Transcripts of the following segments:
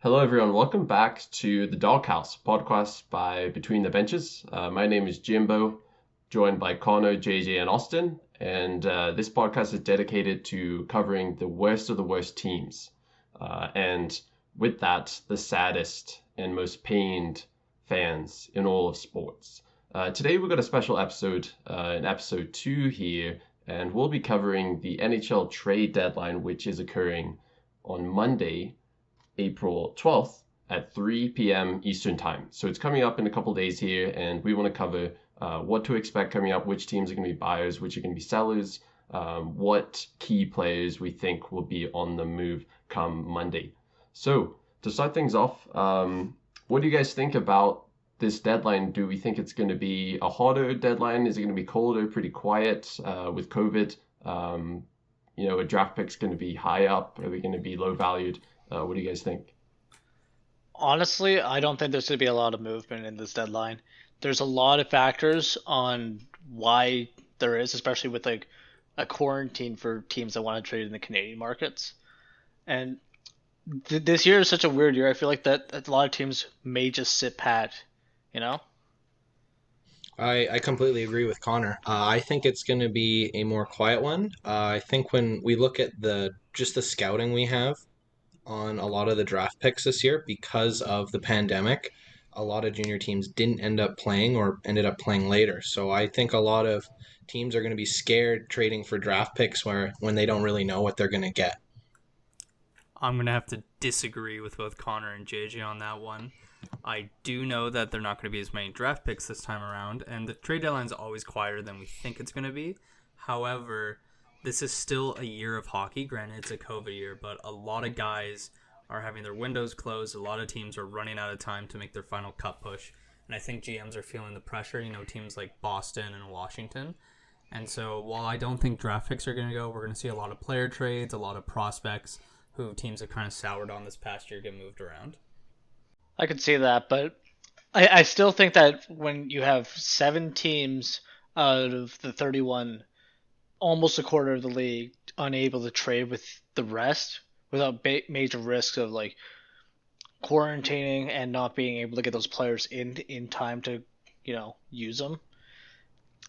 Hello, everyone. Welcome back to the Doghouse podcast by Between the Benches. My name is Jimbo, joined by Connor, JJ, and Austin. And this podcast is dedicated to covering the worst of the worst teams. And with that, the saddest and most pained fans in all of sports. Today, we've got a special episode, in episode 2 here, and we'll be covering the NHL Trade Deadline, which is occurring on Monday, April 12th at 3 p.m. Eastern Time. So it's coming up in a couple days here, and we want to cover what to expect coming up, which teams are going to be buyers, which are going to be sellers, what key players we think will be on the move come Monday. So to start things off, what do you guys think about this deadline? Do we think it's going to be a hotter deadline? Is it going to be colder, pretty quiet with COVID? A draft pick's going to be high up? Are they going to be low valued? What do you guys think? Honestly, I don't think there's going to be a lot of movement in this deadline. There's a lot of factors on why there is, especially with like a quarantine for teams that want to trade in the Canadian markets. And this year is such a weird year. I feel like that a lot of teams may just sit pat, you know? I completely agree with Connor. I think it's going to be a more quiet one. I think when we look at the scouting we have on a lot of the draft picks this year because of the pandemic, a lot of junior teams didn't end up playing or ended up playing later. So I think a lot of teams are going to be scared trading for draft picks when they don't really know what they're going to get. I'm going to have to disagree with both Connor and JJ on that one. I do know that they're not going to be as many draft picks this time around, and the trade deadline is always quieter than we think it's going to be. However, this is still a year of hockey. Granted, it's a COVID year, but a lot of guys are having their windows closed. A lot of teams are running out of time to make their final cut push. And I think GMs are feeling the pressure, teams like Boston and Washington. And so while I don't think draft picks are going to go, we're going to see a lot of player trades, a lot of prospects who teams have kind of soured on this past year get moved around. I could see that, but I still think that when you have 7 teams out of the 31, almost a quarter of the league unable to trade with the rest without major risks of like quarantining and not being able to get those players in time to use them.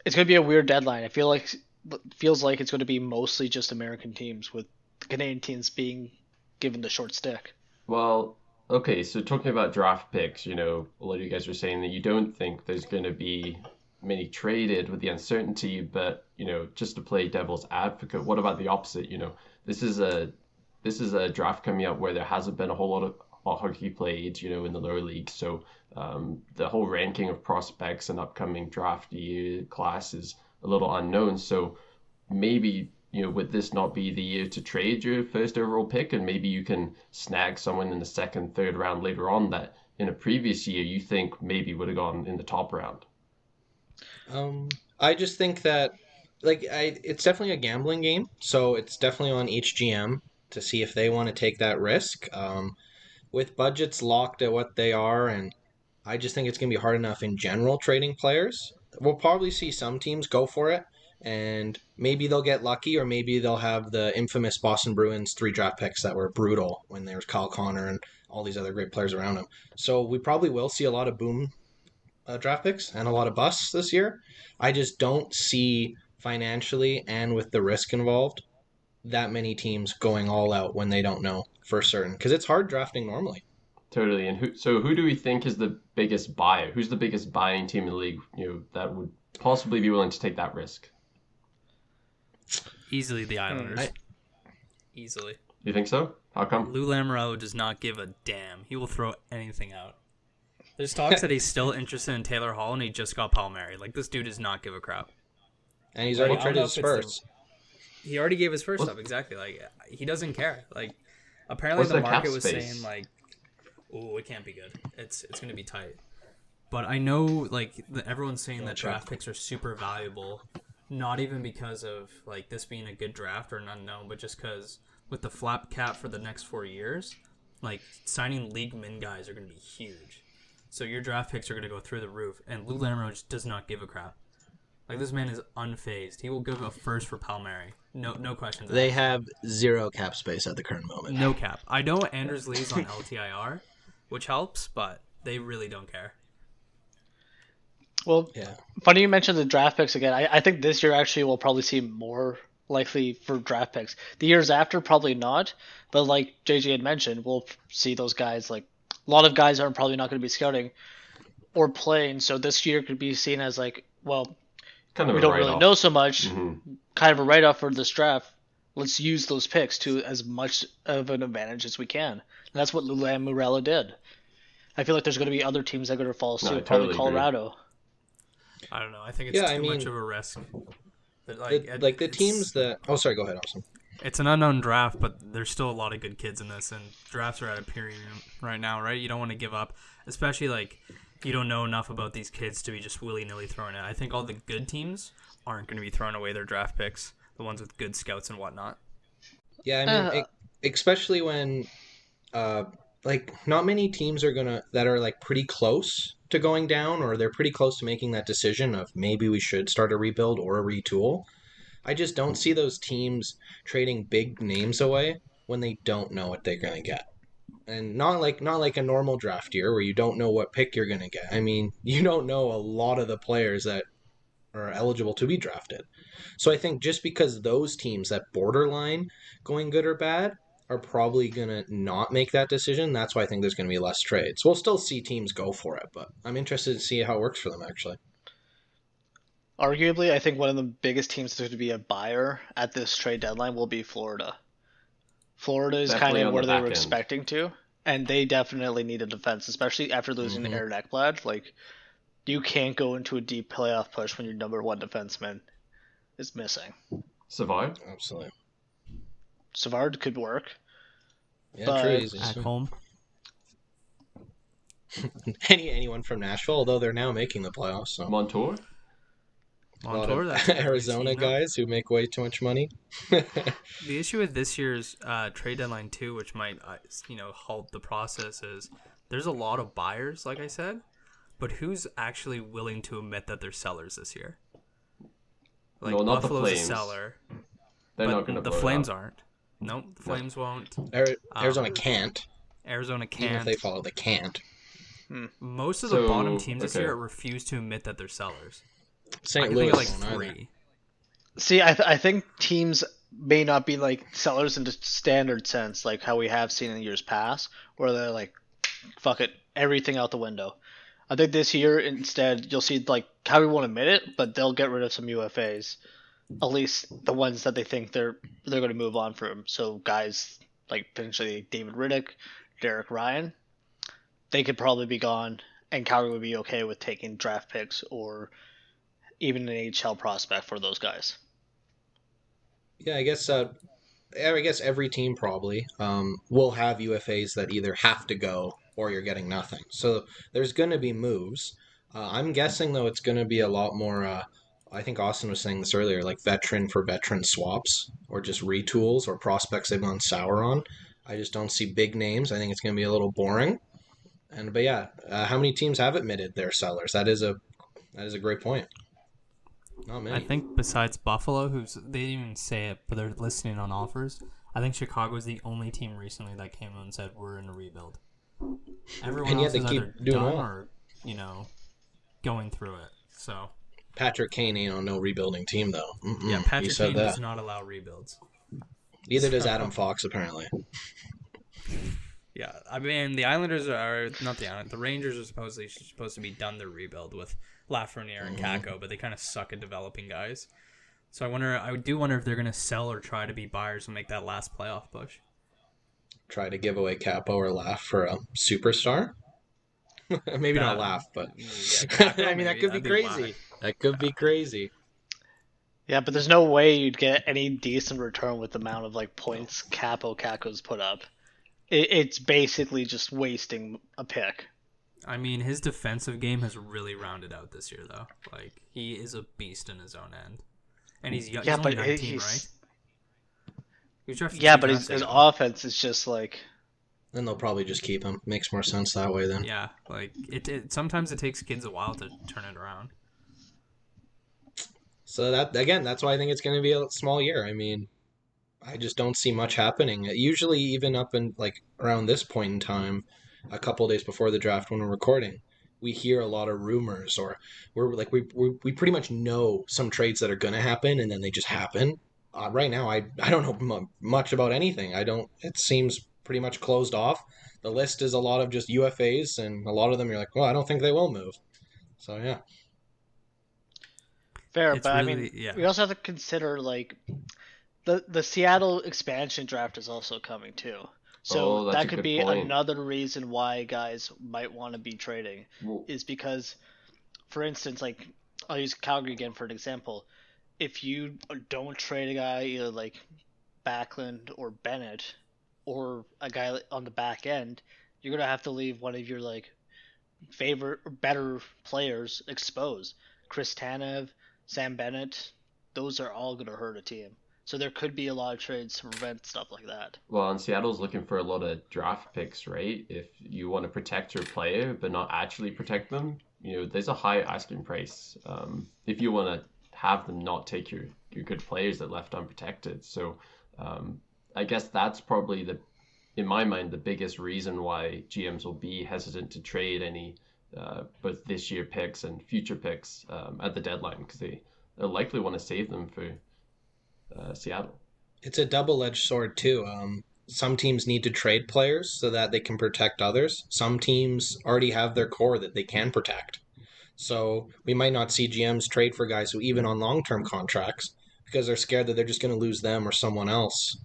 It's going to be a weird deadline. Feels like it's going to be mostly just American teams, with the Canadian teams being given the short stick. Well, okay, so talking about draft picks, a lot of you guys were saying that you don't think there's going to be many traded with the uncertainty, but just to play devil's advocate, what about the opposite? This is a draft coming up where there hasn't been a whole lot of hockey played, in the lower league. So the whole ranking of prospects and upcoming draft year class is a little unknown. So maybe, would this not be the year to trade your first overall pick, and maybe you can snag someone in the second, third round later on that in a previous year you think maybe would have gone in the top round? I just think that it's definitely a gambling game, so it's definitely on each GM to see if they want to take that risk. With budgets locked at what they are, and I just think it's going to be hard enough in general trading players. We'll probably see some teams go for it, and maybe they'll get lucky, or maybe they'll have the infamous Boston Bruins 3 draft picks that were brutal when there was Kyle Connor and all these other great players around him. So we probably will see a lot of boom draft picks and a lot of busts this year. I just don't see financially and with the risk involved that many teams going all out when they don't know for certain, because it's hard drafting normally. Totally. And who do we think is the biggest buyer? Who's the biggest buying team in the league, that would possibly be willing to take that risk? Easily the Islanders. Easily. You think so? How come? Lou Lamoriello does not give a damn. He will throw anything out. There's talks that he's still interested in Taylor Hall, and he just got Palmieri. Like, this dude does not give a crap. And he's already traded his first. He already gave his first up, exactly. Like, he doesn't care. Like, apparently the market was saying, like, oh, it can't be good. It's going to be tight. But I know, like, everyone's saying that draft picks are super valuable, not even because of, like, this being a good draft or an unknown, but just because with the flap cap for the next 4 years, like, signing league min guys are going to be huge. So your draft picks are going to go through the roof, and Lou Lamoriello just does not give a crap. Like, this man is unfazed. He will give a first for Palmieri. No questions. They have 0 cap space at the current moment. No cap. I know Anders Lee's on LTIR, which helps, but they really don't care. Well, Yeah. funny you mentioned the draft picks again. I think this year actually we'll probably see more likely for draft picks. The years after, probably not. But like JJ had mentioned, we'll see those guys. Like a lot of guys are probably not going to be scouting or playing. So this year could be seen as like, well, Kind of we a don't really write-off. know so much. Mhm. Kind of a write-off for this draft. Let's use those picks to as much of an advantage as we can. And that's what Lamorella did. I feel like there's going to be other teams that are going to follow suit. I Probably totally agree. Colorado. I don't know. I think it's too much of a risk. But The teams that... Oh, sorry, go ahead, Austin. It's an unknown draft, but there's still a lot of good kids in this, and drafts are at a period right now, right? You don't want to give up, especially like you don't know enough about these kids to be just willy-nilly throwing it. I think all the good teams aren't going to be throwing away their draft picks, the ones with good scouts and whatnot. Yeah, I mean, especially when, not many teams that are like pretty close to going down, or they're pretty close to making that decision of maybe we should start a rebuild or a retool. I just don't see those teams trading big names away when they don't know what they're going to get. And not like a normal draft year where you don't know what pick you're going to get. I mean, you don't know a lot of the players that are eligible to be drafted. So I think just because those teams that borderline going good or bad are probably going to not make that decision, that's why I think there's going to be less trades. We'll still see teams go for it, but I'm interested to see how it works for them, actually. Arguably, I think one of the biggest teams to be a buyer at this trade deadline will be Florida. Florida is Definitely kind on of the where they back were end. expecting to, and they definitely need a defense, especially after losing Aaron Ekblad. Like, you can't go into a deep playoff push when your number one defenseman is missing. Savard? Absolutely. Savard could work. Yeah, But- true. Easy. At home. Anyone from Nashville, although they're now making the playoffs. So. Montour? A lot Montour, of that's a Arizona good team, though. guys who make way too much money. The issue with this year's trade deadline too, which might halt the process, is there's a lot of buyers, like I said, but who's actually willing to admit that they're sellers this year? Like, No, not the Buffalo's a Flames. seller, They're but not going to the blow it Flames up. aren't. Nope, the Flames won't. Arizona can't. Arizona Even if can't. they follow, they can't. Most of the So, bottom teams this okay. year refuse to admit that they're sellers. I St. can Louis think of like won't either. 3. See, I think teams may not be like sellers in the standard sense, like how we have seen in years past, where they're like, fuck it, everything out the window. I think this year, instead, you'll see like how we won't admit it, but they'll get rid of some UFAs, at least the ones that they think they're going to move on from. So guys like potentially David Riddick, Derek Ryan, they could probably be gone, and Calgary would be okay with taking draft picks or even an AHL prospect for those guys. Yeah, I guess every team probably will have UFAs that either have to go or you're getting nothing. So there's going to be moves. I'm guessing, though, it's going to be a lot more, I think Austin was saying this earlier, like veteran for veteran swaps or just retools or prospects they've gone sour on. I just don't see big names. I think it's going to be a little boring. But yeah, how many teams have admitted they're sellers? That is a great point. Not many. I think besides Buffalo, they didn't even say it, but they're listening on offers. I think Chicago's the only team recently that came out and said we're in a rebuild. Everyone And yet else they is keep either doing done well. or going through it. So Patrick Kane ain't on no rebuilding team, though. yeah, He Patrick said Kane that. does not allow rebuilds. Neither does Adam Fox, apparently. Yeah, I mean the Islanders are not the Islanders. The Rangers are supposed to be done their rebuild with Lafreniere and Kakko, but they kind of suck at developing guys. So I do wonder if they're gonna sell or try to be buyers and make that last playoff push. Try to give away Capo or Laugh for a superstar? Maybe not That- Laugh, but Yeah, Kakko, I mean that maybe. could be That'd crazy. whack. That could be crazy. Yeah, but there's no way you'd get any decent return with the amount of like points Caco's put up. It's basically just wasting a pick. I mean, his defensive game has really rounded out this year, though. Like, he is a beast in his own end, and he's young. Yeah, he's only but 19, he's right? He was drafted yeah, two but drafts his ago. offense is just like Then they'll probably just keep him. Makes more sense that way then. Yeah, like it sometimes it takes kids a while to turn it around. So that's why I think it's going to be a small year. I mean, I just don't see much happening. Usually, even up in like around this point in time, a couple days before the draft when we're recording, we hear a lot of rumors, or we pretty much know some trades that are going to happen, and then they just happen. Right now, I don't know much about anything. I don't. It seems pretty much closed off. The list is a lot of just UFAs, and a lot of them you're like, well, I don't think they will move. So yeah. Fair, It's but I really mean, yeah. we also have to consider like the Seattle expansion draft is also coming too. So Oh, that's that a could good be point. another reason why guys might want to be trading Well, is because, for instance, like I'll use Calgary again for an example. If you don't trade a guy either like Backlund or Bennett or a guy on the back end, you're gonna have to leave one of your like favorite or better players exposed. Chris Tanev, Sam Bennett, those are all gonna hurt a team. So there could be a lot of trades to prevent stuff like that. well, and Seattle's looking for a lot of draft picks, right? If you want to protect your player but not actually protect them, there's a high asking price. If you want to have them not take your good players that left unprotected. So I guess that's probably in my mind, the biggest reason why GMs will be hesitant to trade any both this year picks and future picks at the deadline because they'll likely want to save them for Seattle. It's a double-edged sword too. Some teams need to trade players so that they can protect others. Some teams already have their core that they can protect. So we might not see GMs trade for guys who even on long-term contracts because they're scared that they're just going to lose them or someone else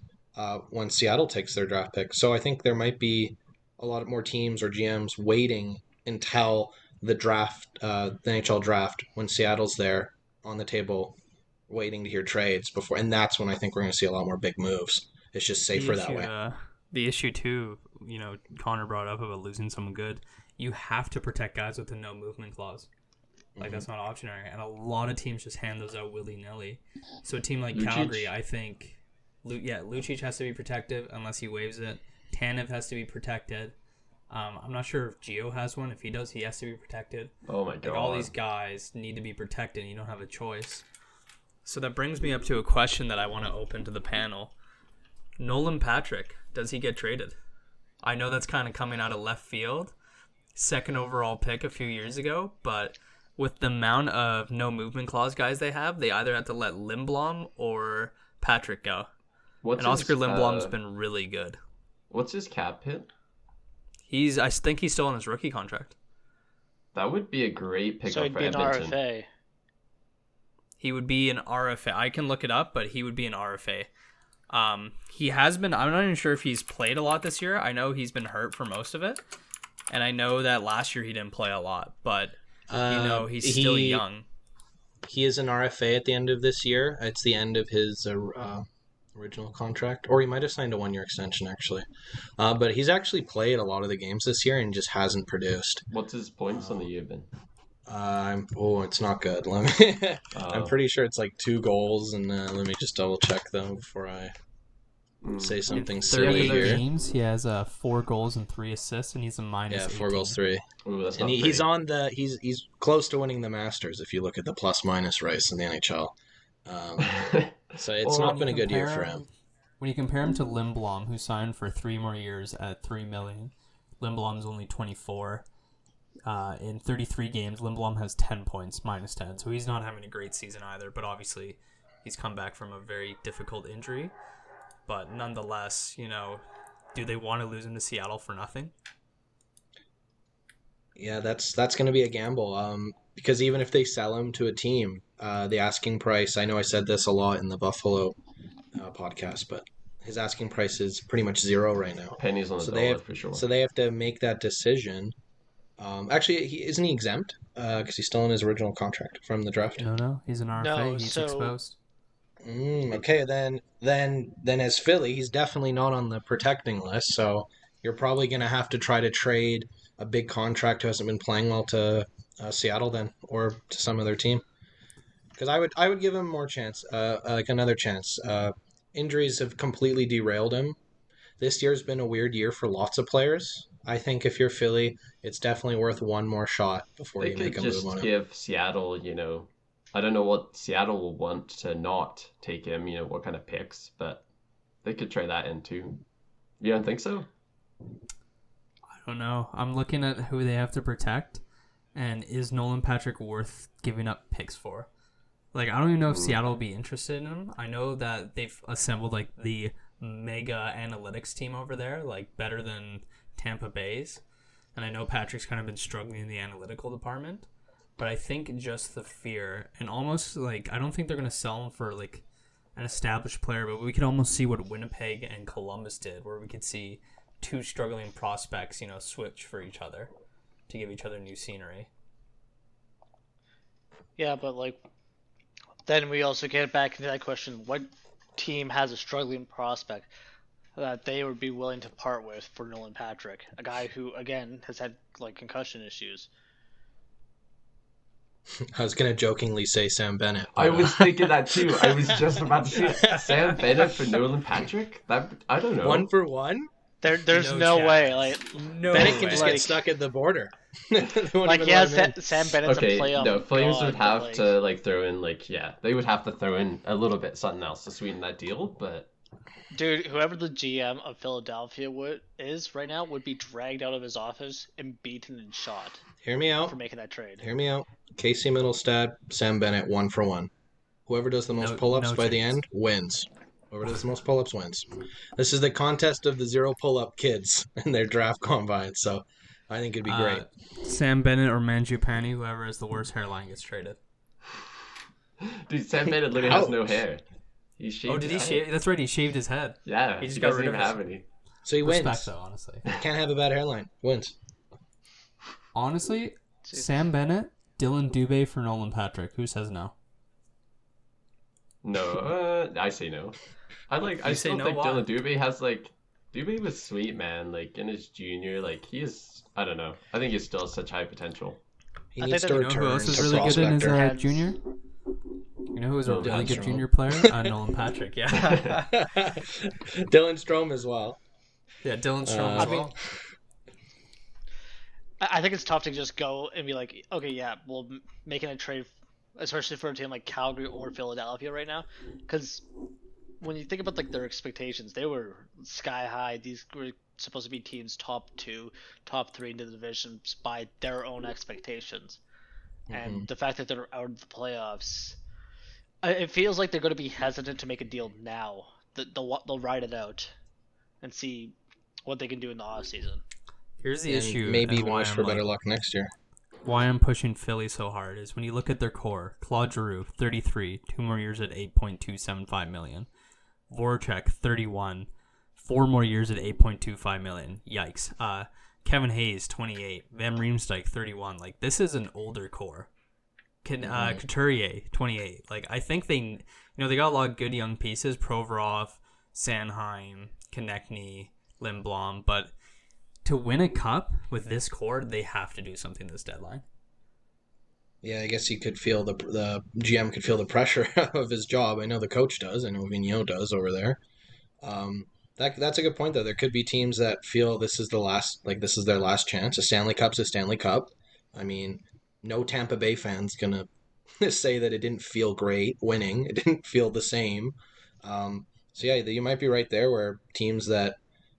when Seattle takes their draft pick. So I think there might be a lot more teams or GMs waiting until the draft, the NHL draft, when Seattle's there on the table waiting to hear trades before, and that's when I think we're going to see a lot more big moves. It's just safer that way. The issue too, Connor brought up about losing someone good. You have to protect guys with a no movement clause. Like that's not optionary, and a lot of teams just hand those out willy nilly. So a team like Lucic. Calgary, I think, Lucic has to be protective unless he waives it. Tanev has to be protected. I'm not sure if Gio has one. If he does, he has to be protected. Oh my god! Like all these guys need to be protected. You don't have a choice. So that brings me up to a question that I want to open to the panel. Nolan Patrick, does he get traded? I know that's kind of coming out of left field. Second overall pick a few years ago, but with the amount of no movement clause guys they have, they either have to let Lindblom or Patrick go. Oscar Lindblom's been really good. What's his cap hit? I think he's still on his rookie contract. That would be a great pickup So he'd for be an Edmonton. RFA. He would be an RFA. I can look it up, but he would be an RFA. He has been. I'm not even sure if he's played a lot this year. I know he's been hurt for most of it, and I know that last year he didn't play a lot. But he's still young. He is an RFA at the end of this year. It's the end of his original contract, or he might have signed a 1-year extension actually. But he's actually played a lot of the games this year and just hasn't produced. What's his points on the year been? It's not good. I'm pretty sure it's like 2 goals, and let me just double check them before I say something silly 38 here. games, he has 4 goals and 3 assists, and he's a minus. Yeah, 4 18. goals, 3. Ooh, that's And not he's pretty. on he's close to winning the Masters if you look at the plus-minus race in the NHL. So it's Well, not been a good year for him. When you compare him to Lindblom, who signed for 3 more years at $3 million, Lindblom's only 24. In 33 games, Lindblom has 10 points, minus 10. So he's not having a great season either. But obviously, he's come back from a very difficult injury. But nonetheless, do they want to lose him to Seattle for nothing? Yeah, that's going to be a gamble. Because even if they sell him to a team, the asking price, I know I said this a lot in the Buffalo podcast, but his asking price is pretty much 0 right now. Pennies on the So dollar they have, for sure. so they have to make that decision. Actually, isn't he exempt? Because he's still in his original contract from the draft. No, he's an RFA. No, he's so- exposed. Okay, then as Philly, he's definitely not on the protecting list. So you're probably going to have to try to trade a big contract who hasn't been playing well to Seattle then, or to some other team. Because I would give him more chance, like another chance. Injuries have completely derailed him. This year's been a weird year for lots of players. I think if you're Philly, it's definitely worth one more shot before They you make could a just move on him. give Seattle, I don't know what Seattle will want to not take him, what kind of picks, but they could try that in too. You don't think so? I don't know. I'm looking at who they have to protect, and is Nolan Patrick worth giving up picks for? Like, I don't even know if Seattle will be interested in him. I know that they've assembled, like, the mega analytics team over there, like, better than Tampa Bay's. And I know Patrick's kind of been struggling in the analytical department. But I think just the fear, and almost, like, I don't think they're going to sell him for, like, an established player, but we could almost see what Winnipeg and Columbus did, where we could see two struggling prospects, switch for each other to give each other new scenery. Yeah, but, like, then we also get back into that question, what team has a struggling prospect that they would be willing to part with for Nolan Patrick, a guy who, again, has had, like, concussion issues? I was gonna jokingly say Sam Bennett. I was thinking that too. I was just about to say Sam Bennett for Nolan Patrick. That I don't know. 1-for-1. There's no way. Like, No Bennett way. can just get stuck at the border. like, yeah, Sam Bennett's a Okay, playoff. no, Flames god, would but, have like, to like throw in they would have to throw in a little bit something else to sweeten that deal. But dude, whoever the GM of Philadelphia is right now would be dragged out of his office and beaten and shot Hear me out. for making that trade. Hear me out. Casey Middlestad, Sam Bennett, 1-for-1. Whoever does the most pull-ups by the end wins. Whoever does the most pull-ups wins. This is the contest of the 0 pull-up kids and their draft combine, so I think it'd be great. Sam Bennett or Mangiapane, whoever has the worst hairline gets traded. dude, Sam Bennett literally has no hair. He shaved. Oh, did he his shave? head. That's right, he shaved his head. Yeah, He just he got doesn't rid of even it. have any. So he wins. Respect, though, honestly. Can't have a bad hairline. Wins. Honestly, Sam Bennett, Dylan Dubé for Nolan Patrick. Who says no? No, I say no. I say still no, think why? Dylan Dubé Dubé was sweet, man. Like in his junior, he is. I don't know. I think he's still such high potential. He I needs think to that- You know return who else is to really good in his prospector. junior? You know who was a really Dylan good Strome. junior player? Nolan Patrick, yeah. Dylan Strome as well. Yeah, Dylan Strome I as mean- well. I think it's tough to just go and be like, okay, yeah, well, making a trade, especially for a team like Calgary or Philadelphia right now, because when you think about like their expectations, they were sky high. These were supposed to be teams top 2, top 3 into the divisions by their own expectations, and the fact that they're out of the playoffs, it feels like they're going to be hesitant to make a deal now. They'll ride it out and see what they can do in the off season. Here's the And issue. maybe and even why wish I'm for like- better luck next year. Why I'm pushing Philly so hard is when you look at their core, Claude Giroux, 33, 2 more years at $8.275 million. Voracek, 31, 4 more years at $8.25 million. Yikes. Kevin Hayes, 28. Van Riemsdyk, 31. Like, this is an older core. Couturier, 28. Like, I think they got a lot of good young pieces. Provorov, Sanheim, Konechny, Lindblom, but to win a cup with this core, they have to do something this deadline. Yeah, I guess he could feel the GM could feel the pressure of his job. I know the coach does. I know Vigneault does over there. That's a good point though. There could be teams that feel this is their last chance. A Stanley Cup's a Stanley Cup. I mean, no Tampa Bay fan's gonna say that it didn't feel great winning. It didn't feel the same. So yeah, you might be right there where teams that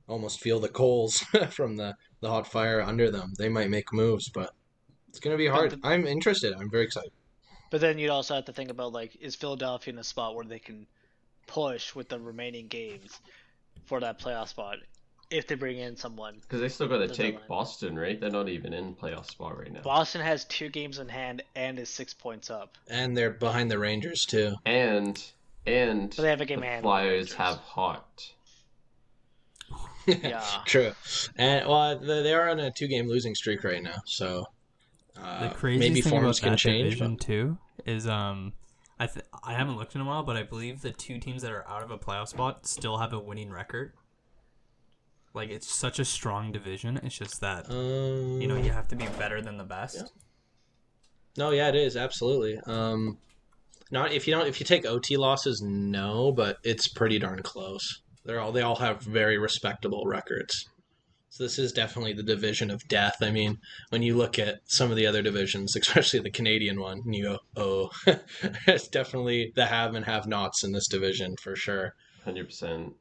almost feel the coals from the hot fire under them, they might make moves, but it's going to be hard. I'm interested. I'm very excited. But then you'd also have to think about, like, is Philadelphia in a spot where they can push with the remaining games for that playoff spot if they bring in someone? Because they still got to The take deadline. Boston, right? They're not even in playoff spot right now. Boston has 2 games in hand and is 6 points up. And they're behind the Rangers too. And But they have a game the in hand. Flyers have Hart. Yeah. True. And well, they are on a 2-game losing streak right now, so The craziest maybe thing forms about can that change. division But too is I haven't looked in a while, but I believe the 2 teams that are out of a playoff spot still have a winning record. Like, it's such a strong division. It's just that you have to be better than the best. Yeah. No, yeah, it is absolutely. Not if you take OT losses, no, but it's pretty darn close. They all have very respectable records. So this is definitely the division of death. I mean, when you look at some of the other divisions, especially the Canadian one, and you go, oh, it's definitely the have and have-nots in this division for sure. 100%.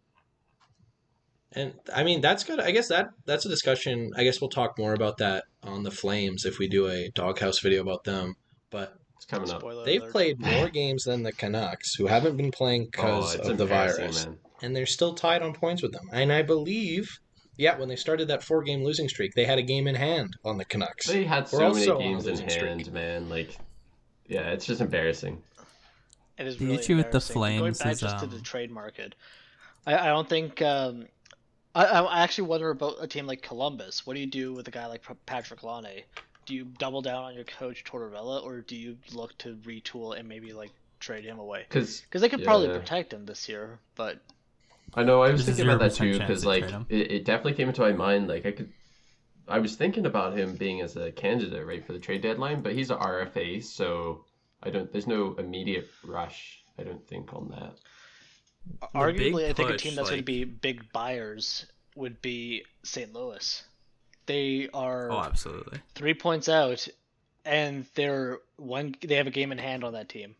And I mean, that's good. I guess that's a discussion. I guess we'll talk more about that on the Flames if we do a Doghouse video about them. But It's coming up. Spoiler they've alert. played more games than the Canucks, who haven't been playing because it's of the embarrassing, virus. man. And they're still tied on points with them. And I believe, when they started that 4-game losing streak, they had a game in hand on the Canucks. They had We're so also many on a games in losing hand, streak. man. Yeah, it's just embarrassing. It is The really issue with the embarrassing. Going Flames back is, just to the trade market, I don't think. I actually wonder about a team like Columbus. What do you do with a guy like Patrick Laine? Do you double down on your coach Tortorella, or do you look to retool and maybe like trade him away? Because Because they could probably protect him this year, but I know I was There's a thinking about that 0% too. chance Because they trade him. it definitely came into my mind. I was thinking about him being as a candidate, right, for the trade deadline. But he's an RFA, so there's no immediate rush. I don't think on that. arguably, I think a push, team that's going to like- be big buyers would be St. Louis. They are Oh, absolutely. 3 points out, and they have a game in hand on that team.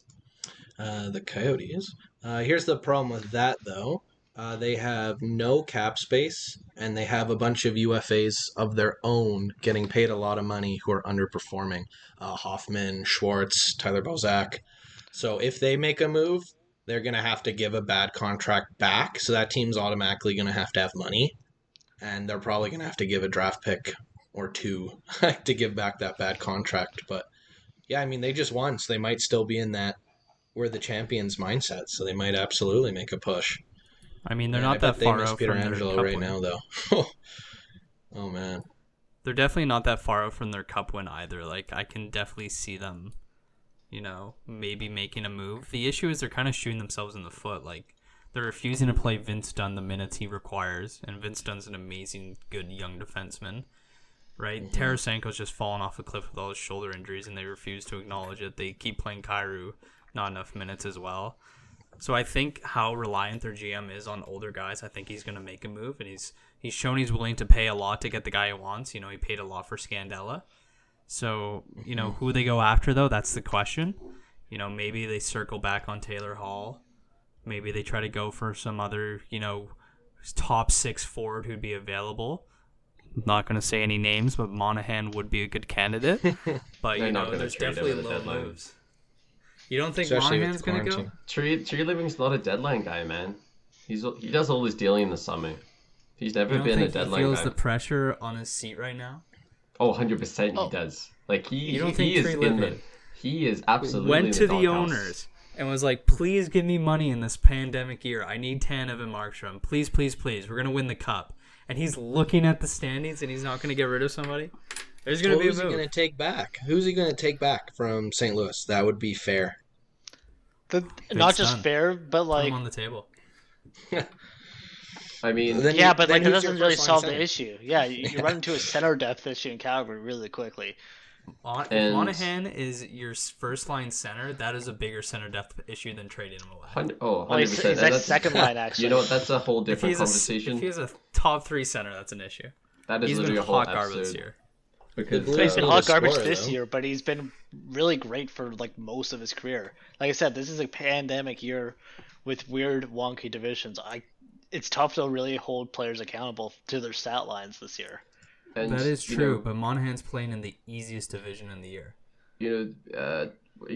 The Coyotes. Here's the problem with that, though. They have no cap space, and they have a bunch of UFAs of their own getting paid a lot of money who are underperforming. Hoffman, Schwartz, Tyler Bozak. So if they make a move, they're going to have to give a bad contract back. So that team's automatically going to have money. And they're probably going to have to give a draft pick or two to give back that bad contract. But yeah, I mean, they just won, so they might still be in that we're the champions mindset. So they might absolutely make a push. I mean, they're Yeah, not I that bet they far miss out Peter from their Angelo cup right win. now, though. Oh man, They're definitely not that far out from their cup win either. Like, I can definitely see them, maybe making a move. The issue is they're kind of shooting themselves in the foot. Like, they're refusing to play Vince Dunn the minutes he requires, and Vince Dunn's an amazing, good young defenseman, right? Mm-hmm. Tarasenko's just fallen off a cliff with all his shoulder injuries, and they refuse to acknowledge it. They keep playing Kyrou not enough minutes as well. So I think how reliant their GM is on older guys, I think he's going to make a move, and he's shown he's willing to pay a lot to get the guy he wants. He paid a lot for Scandella. So, who they go after, though, that's the question. Maybe they circle back on Taylor Hall. Maybe they try to go for some other, top 6 forward who'd be available. I'm not going to say any names, but Monahan would be a good candidate. But, They're not gonna there's trade him definitely at the low deadline. moves. You don't think especially with Monahan's going to go? quarantine. Tree Living's not a deadline guy, man. He does all his dealing in the summer. He's never You don't been a think he deadline feels guy. the pressure on his seat right now? Oh, 100% Oh. he does. Like You don't think he is Tree in Living he is absolutely went in to the doghouse. owners and was like, please give me money in this pandemic year. I need Tanev and Markstrom. Please, please, please. We're going to win the cup. And he's looking at the standings and he's not going to get rid of somebody? There's going to be a Who's he move. going to take back? Who's he going to take back from St. Louis? That would be fair. Not just Dunn. fair, but Put like him on the table. I mean, Then yeah, you- but then like that who's your doesn't really first-line solve center? the issue. Yeah, you run into a center depth issue in Calgary really quickly. If And- Monahan is your first line center, that is a bigger center depth issue than trading him away. 100%. Well, he's And actually second line, actually. You know what? That's a whole If different he's conversation. if he has a top 3 center, that's an issue. That is He's literally been a whole hot garbage this episode. year. Because Blues He's been need a hot garbage scorer, this though. year, but he's been really great for like most of his career. Like I said, this is a pandemic year with weird, wonky divisions. It's tough to really hold players accountable to their stat lines this year. and, That is you true, know, but Monahan's playing in the easiest division in the year. You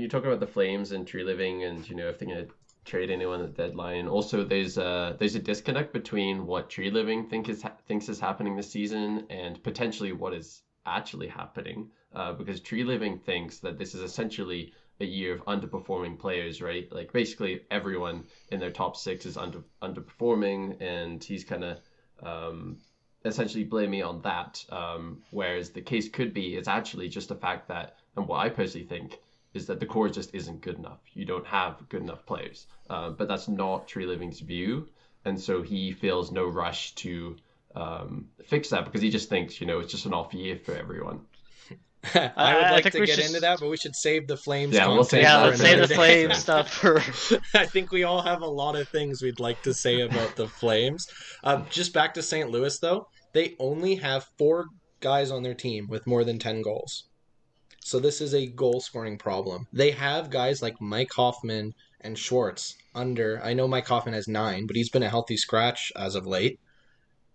talk about the Flames and Tree Living, and if they're gonna trade anyone at the deadline. Also, there's a disconnect between what Tree Living thinks is happening this season and potentially what is actually happening. Because Tree Living thinks that this is essentially a year of underperforming players, right? Like basically everyone in their top 6 is underperforming, and he's kind of essentially blaming on that. Whereas the case could be it's actually just the fact that, and what I personally think is that the core just isn't good enough. You don't have good enough players. But that's not Tree Living's view, and so he feels no rush to fix that because he just thinks it's just an off year for everyone. I would I like think to we get should- into that, but we should save the Flames. Yeah, we'll content save Yeah, that for let's for say the another day. Flame stuff for. I think we all have a lot of things we'd like to say about the Flames. Just back to St. Louis, though. They only have 4 guys on their team with more than 10 goals. So this is a goal scoring problem. They have guys like Mike Hoffman and Schwartz under. I know Mike Hoffman has 9, but he's been a healthy scratch as of late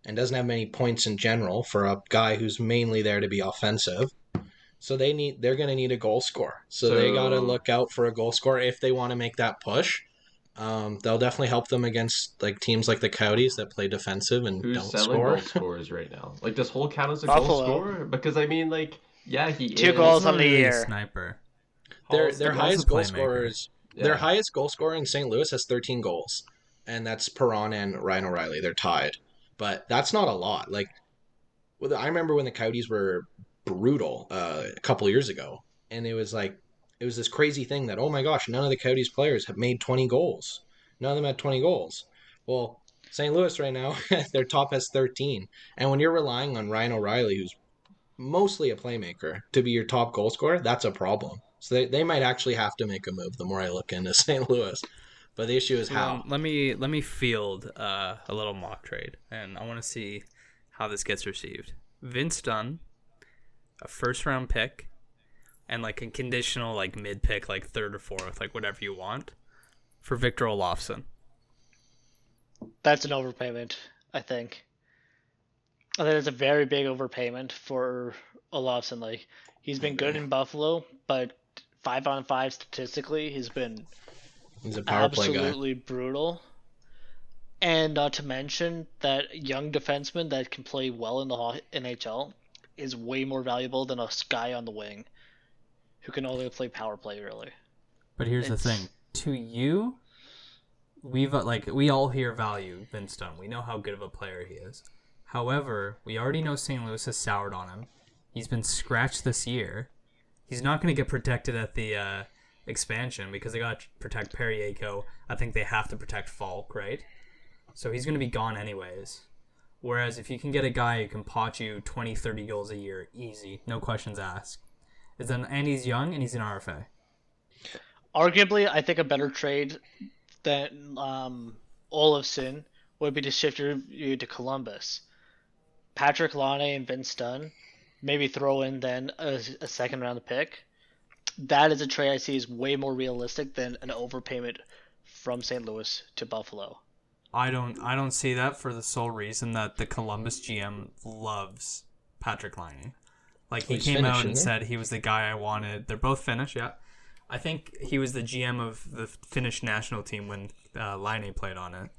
and doesn't have many points in general for a guy who's mainly there to be offensive. So they're going to need a goal scorer. So they got to look out for a goal scorer if they want to make that push. They'll definitely help them against like teams like the Coyotes that play defensive and Who's don't selling score. goal scorers right now? Like, does Hull count as a Buffalo. goal scorer? Because I mean, like, yeah, he 2 is. goals He's not on the really a year. sniper. Their Hall's a highest goal playmaker. scorers. Yeah. Their highest goal scorer in St. Louis has 13 goals, and that's Perron and Ryan O'Reilly. They're tied, but that's not a lot. Like, I remember when the Coyotes were brutal a couple years ago, and it was this crazy thing that, oh my gosh, none of the Coyotes players have made 20 goals. None of them had 20 goals. Well, St. Louis right now, their top has 13, and when you're relying on Ryan O'Reilly, who's mostly a playmaker, to be your top goal scorer, that's a problem. So they might actually have to make a move the more I look into St. Louis. But the issue is how. Let me field a little mock trade, and I want to see how this gets received. Vince Dunn, a first-round pick, and like a conditional like mid-pick, like 3rd or 4th, like whatever you want, for Victor Olofsson. That's an overpayment, I think. I think it's a very big overpayment for Olofsson. Like, he's been good in Buffalo, but 5-on-5 statistically, he's been He's a power play guy. absolutely brutal. And not to mention that young defenseman that can play well in the NHL is way more valuable than a guy on the wing who can only play power play, really. But here's the thing: to you, we all here value Vince Dunn. We know how good of a player he is. However, we already know St. Louis has soured on him. He's been scratched this year. He's not going to get protected at the expansion because they got to protect Periaco. I think they have to protect Falk, right? So he's going to be gone anyways. Whereas if you can get a guy who can pot you 20, 30 goals a year, easy, no questions asked. And he's young and he's an RFA. Arguably, I think a better trade than Olofsson would be to shift you to Columbus. Patrick Laine and Vince Dunn, maybe throw in then a 2nd round pick. That is a trade I see is way more realistic than an overpayment from St. Louis to Buffalo. I don't see that for the sole reason that the Columbus GM loves Patrick Laine. Like, he came out and said he was the guy I wanted. They're both Finnish, yeah. I think he was the GM of the Finnish national team when Laine played on it.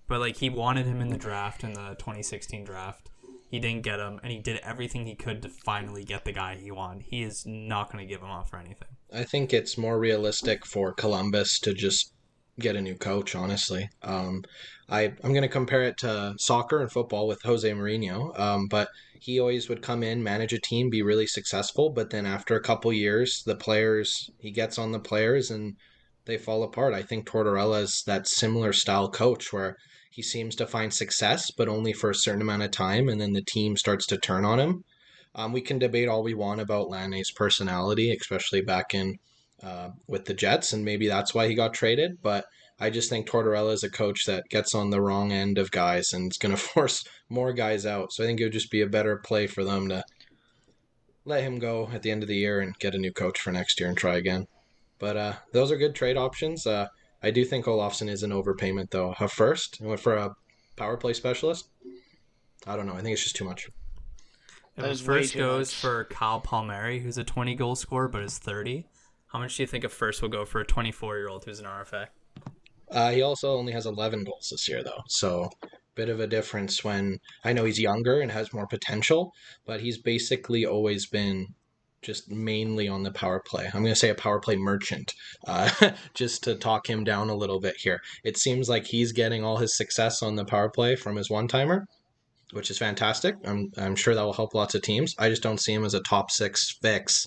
But, like, he wanted him in the draft, in the 2016 draft. He didn't get him, and he did everything he could to finally get the guy he wanted. He is not going to give him up for anything. I think it's more realistic for Columbus to just get a new coach, honestly. I'm going to compare it to soccer and football with Jose Mourinho, but he always would come in, manage a team, be really successful, but then after a couple years, he gets on the players and they fall apart. I think Tortorella is that similar style coach where he seems to find success, but only for a certain amount of time, and then the team starts to turn on him. We can debate all we want about Laine's personality, especially back in with the Jets, and maybe that's why he got traded. But I just think Tortorella is a coach that gets on the wrong end of guys and is going to force more guys out. So I think it would just be a better play for them to let him go at the end of the year and get a new coach for next year and try again. But those are good trade options. I do think Olofsson is an overpayment, though. First, for a power play specialist, I don't know. I think it's just too much. If first goes for Kyle Palmieri, who's a 20 goal scorer but is 30, how much do you think a first will go for a 24-year-old who's an RFA? He also only has 11 goals this year, though. So bit of a difference when I know he's younger and has more potential, but he's basically always been just mainly on the power play. I'm going to say a power play merchant, just to talk him down a little bit here. It seems like he's getting all his success on the power play from his one-timer, which is fantastic. I'm sure that will help lots of teams. I just don't see him as a top 6 fix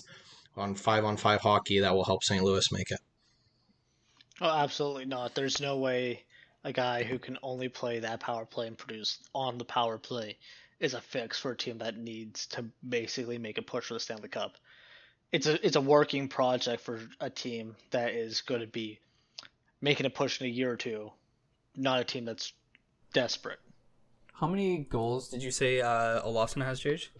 on 5-on-5 hockey that will help St. Louis make it. Oh, absolutely not. There's no way a guy who can only play that power play and produce on the power play is a fix for a team that needs to basically make a push for the Stanley Cup. It's a working project for a team that is going to be making a push in a year or two, not a team that's desperate. How many goals did you say Olofsson has, Jage?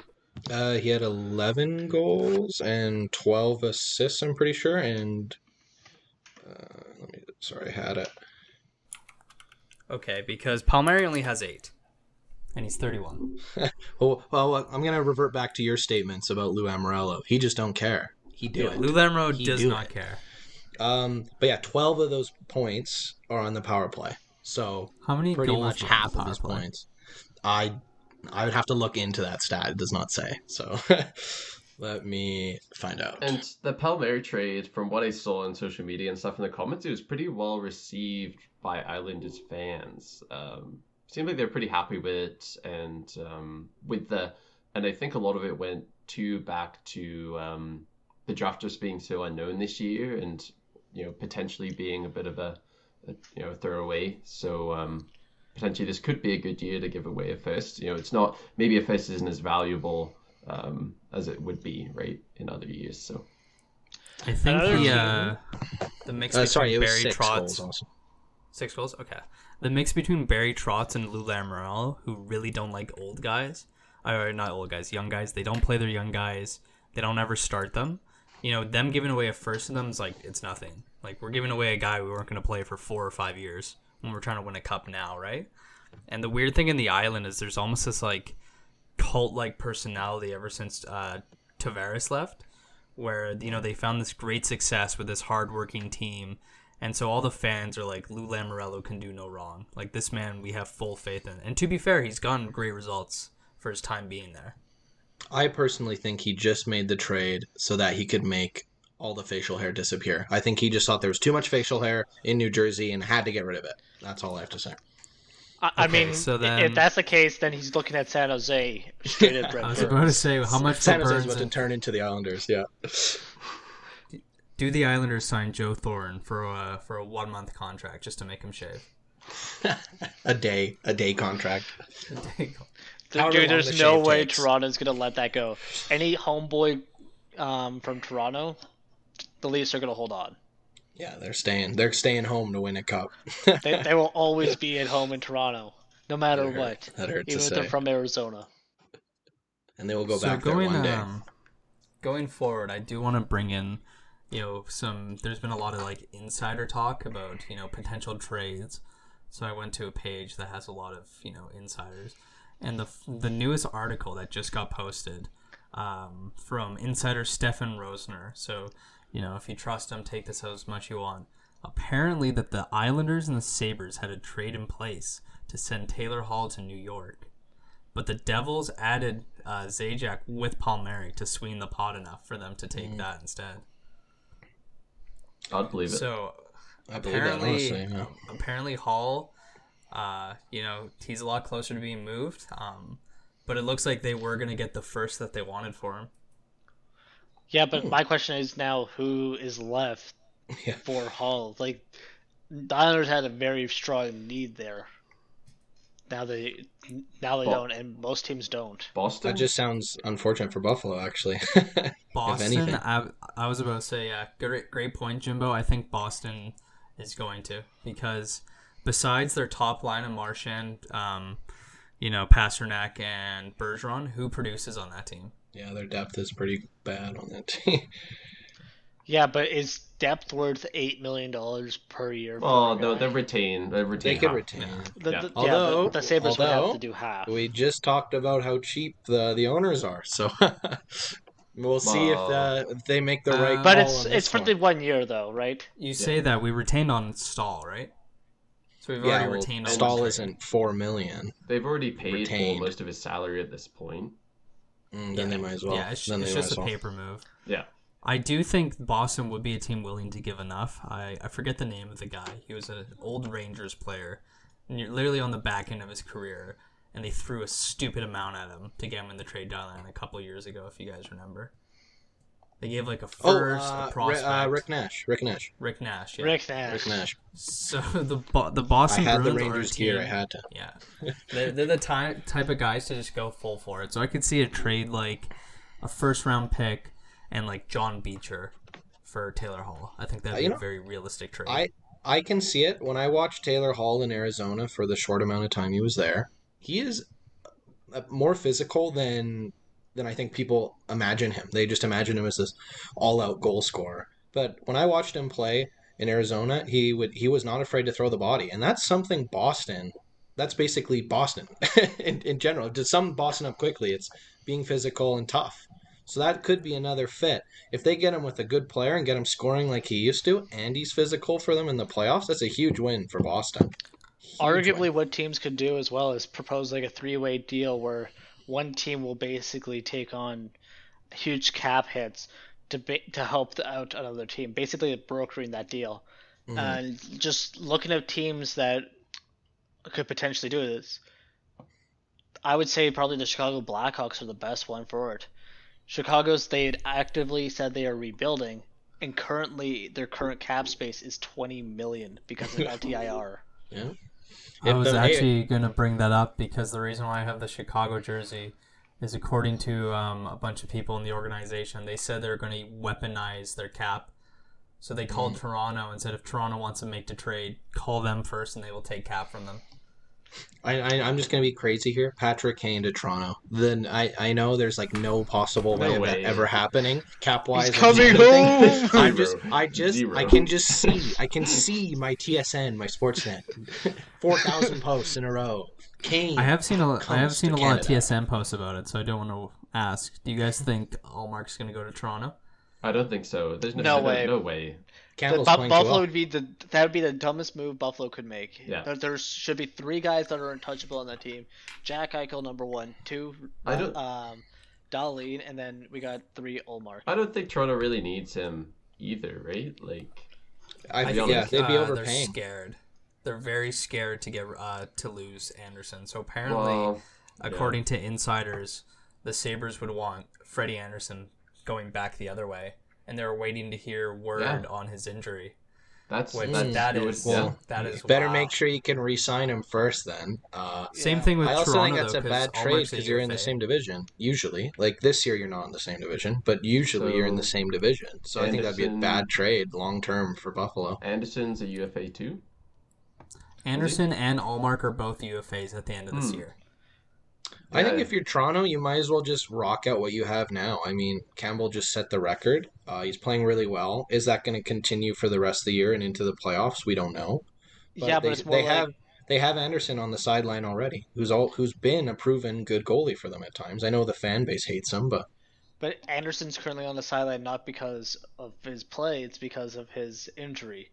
He had 11 goals and 12 assists, I'm pretty sure. And sorry, I had it. Okay, because Palmieri only has 8. And he's 31. Well, I'm going to revert back to your statements about Lou Amorello. He just don't care. He do it. Lou Lamoriello does not care. But yeah, 12 of those points are on the power play. So how many pretty goals much half of his points. I would have to look into that stat. It does not say. So let me find out. And the Palmieri trade, from what I saw on social media and stuff in the comments, it was pretty well received by Islanders fans. Seemed like they're pretty happy with it, and and I think a lot of it went back to the draft just being so unknown this year, and potentially being a bit of a throwaway. So potentially this could be a good year to give away a first. It's not, maybe a first isn't as valuable as it would be, right, in other years. So I think the mix between Barry Trotz. 6 goals? Okay. The mix between Barry Trotz and Lou Lamoriello, who really don't like old guys, or not old guys, young guys. They don't play their young guys. They don't ever start them. Them giving away a first of them is like, it's nothing. Like, we're giving away a guy we weren't going to play for 4 or 5 years when we're trying to win a cup now, right? And the weird thing in the island is there's almost this, like, cult-like personality ever since Tavares left, where, they found this great success with this hardworking team. And so all the fans are like, Lou Lamoriello can do no wrong. Like, this man we have full faith in. And to be fair, he's gotten great results for his time being there. I personally think he just made the trade so that he could make all the facial hair disappear. I think he just thought there was too much facial hair in New Jersey and had to get rid of it. That's all I have to say. I mean, so then, if that's the case, then he's looking at San Jose straight at Brent. I was about to say, how much San Jose is about to turn into the Islanders, yeah. Do the Islanders sign Joe Thornton for a 1-month contract just to make him shave? a day contract. Dude, there's no way Toronto's gonna let that go. Any homeboy from Toronto, the Leafs are gonna hold on. Yeah, they're staying home to win a cup. they will always be at home in Toronto, no matter what. That hurts even to if say. they're from Arizona. And they will go back there one day. Going forward, I do want to bring in, there's been a lot of like insider talk about, potential trades. So I went to a page that has a lot of, insiders. And the newest article that just got posted from insider Stefan Rosner. So, if you trust him, take this as much you want. Apparently that the Islanders and the Sabres had a trade in place to send Taylor Hall to New York. But the Devils added Zajac with Palmieri to sweeten the pot enough for them to take that instead. I'd believe it. So I believe that, honestly, yeah. Apparently Hall, he's a lot closer to being moved. But it looks like they were going to get the first that they wanted for him. Yeah, but my question is now, who is left for Hall? Like, the Islanders had a very strong need there. Now they don't, and most teams don't. Boston? That just sounds unfortunate for Buffalo, actually. Boston, I was about to say, yeah, great point, Jimbo. I think Boston is going to, because besides their top line of Marchand, Pasternak and Bergeron, who produces on that team? Yeah, their depth is pretty bad on that team. Yeah, but is depth worth $8 million per year? Oh, no, they retain. They could retain. Although the Sabres would have to do half. We just talked about how cheap the owners are, so we'll see if they make the right call. But it's for the 1 year, though, right? You say that we retained on Stahl, right? So we've already retained on Stahl isn't $4 million. They've already paid for most of his salary at this point. Then they might as well. Yeah, it's just a paper move. Yeah. I do think Boston would be a team willing to give enough. I forget the name of the guy. He was an old Rangers player, literally on the back end of his career, and they threw a stupid amount at him to get him in the trade deadline a couple years ago, if you guys remember. They gave like a first, a prospect. Rick Nash. Yeah. Rick Nash. So the Boston Bruins I had the Rangers gear. I had to. Yeah, they're the type of guys to just go full for it. So I could see a trade like a first round pick and like John Beecher for Taylor Hall. I think that'd be a very realistic trade. I can see it. When I watched Taylor Hall in Arizona for the short amount of time he was there, he is more physical than I think people imagine him. They just imagine him as this all-out goal scorer. But when I watched him play in Arizona, he was not afraid to throw the body, and that's something Boston. That's basically Boston in general. To sum Boston up quickly, it's being physical and tough. So that could be another fit. If they get him with a good player and get him scoring like he used to, and he's physical for them in the playoffs, that's a huge win for Boston. Arguably, what teams could do as well is propose like a three-way deal where one team will basically take on huge cap hits to help out another team, basically brokering that deal. And just looking at teams that could potentially do this, I would say probably the Chicago Blackhawks are the best one for it. They had actively said they are rebuilding, and currently their current cap space is $20 million because of LTIR. Yeah. I was actually going to bring that up because the reason why I have the Chicago jersey is according to a bunch of people in the organization, they said they're going to weaponize their cap. So they called Toronto and said if Toronto wants to make the trade, call them first and they will take cap from them. I'm just going to be crazy here. Patrick Kane to Toronto. Then I know there's like no possible way of that ever happening cap-wise. He's coming home! I can see my TSN, my Sportsnet. 4,000 posts in a row. Kane. I have seen a lot of TSN posts about it, so I don't want to ask. Do you guys think Allmark's going to go to Toronto? I don't think so. There's no way. No way. Buffalo would be the dumbest move Buffalo could make. Yeah. There should be 3 guys that are untouchable on that team. Jack Eichel, number 1, 2, Dahlin, and then we got 3 Ullmark. I don't think Toronto really needs him either, right? Like, they'd be overpaying. They're scared. They're very scared to get to lose Anderson. So apparently, according to insiders, the Sabres would want Freddie Anderson going back the other way, and they're waiting to hear word on his injury. That is better wow. make sure you can re-sign him first. Then same thing with I also Toronto. think that's a bad trade because you're in the same division. Usually, like this year, you're not in the same division, but usually you're in the same division. So I think that'd be a bad trade long term for Buffalo. Anderson's a UFA too. Anderson and Ullmark are both UFAs at the end of this year. I think if you're Toronto, you might as well just rock out what you have now. I mean, Campbell just set the record. He's playing really well. Is that going to continue for the rest of the year and into the playoffs? We don't know. But they have Anderson on the sideline already, who's been a proven good goalie for them at times. I know the fan base hates him, but Anderson's currently on the sideline not because of his play; it's because of his injury.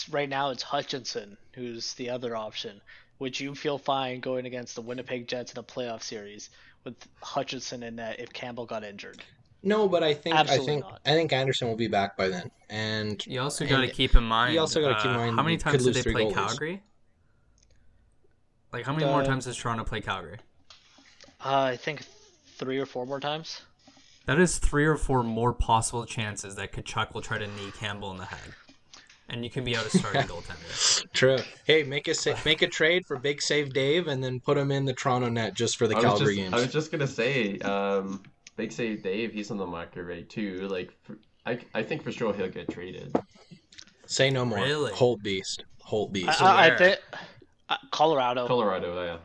Right now it's Hutchinson who's the other option. Would you feel fine going against the Winnipeg Jets in a playoff series with Hutchinson in net if Campbell got injured? No, but I think not. I think Anderson will be back by then. And you also got to keep in mind. How many times did they play goalies. Calgary? Like how many more times does Toronto play Calgary? I think 3 or 4 more times. That is 3 or 4 more possible chances that Kachuk will try to knee Campbell in the head. And you can be out of starting goaltender. True. Hey, make a trade for Big Save Dave, and then put him in the Toronto net just for the Calgary games. I was just gonna say, Big Save Dave, he's on the market right too. Like, I think for sure he'll get traded. Say no more. Really? Holt Beast. I think Colorado. Colorado, yeah.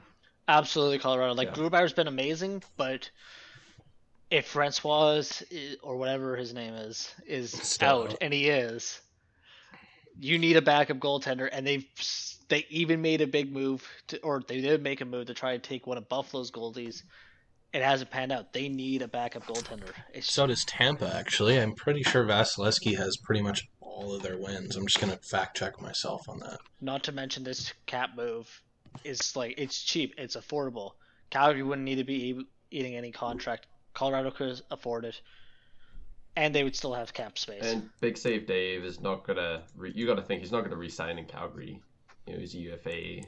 Absolutely Colorado. Like Gruber's been amazing, but if Francois or whatever his name is out, and he is. You need a backup goaltender, and they even made a big move they did make a move to try and take one of Buffalo's goalies. It hasn't panned out. They need a backup goaltender. So does Tampa, actually. I'm pretty sure Vasilevsky has pretty much all of their wins. I'm just gonna fact check myself on that. Not to mention this cap move is it's cheap, it's affordable. Calgary wouldn't need to be eating any contract. Colorado could afford it. And they would still have cap space. And Big Save Dave is not gonna. You got to think he's not gonna re-sign in Calgary. He's a UFA.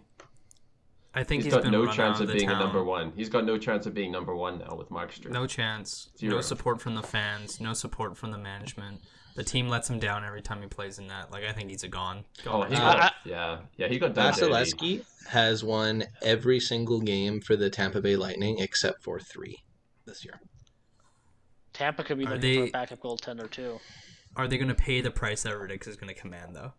I think he's got no chance of being a number one. He's got no chance of being number one now with Markstrom. No chance. 0. No support from the fans. No support from the management. The team lets him down every time he plays in net. Like I think he's a gone. He got done. Vasilevsky has won every single game for the Tampa Bay Lightning except for 3 this year. Tampa could be looking for a backup goaltender too. Are they going to pay the price that Riddick is going to command, though?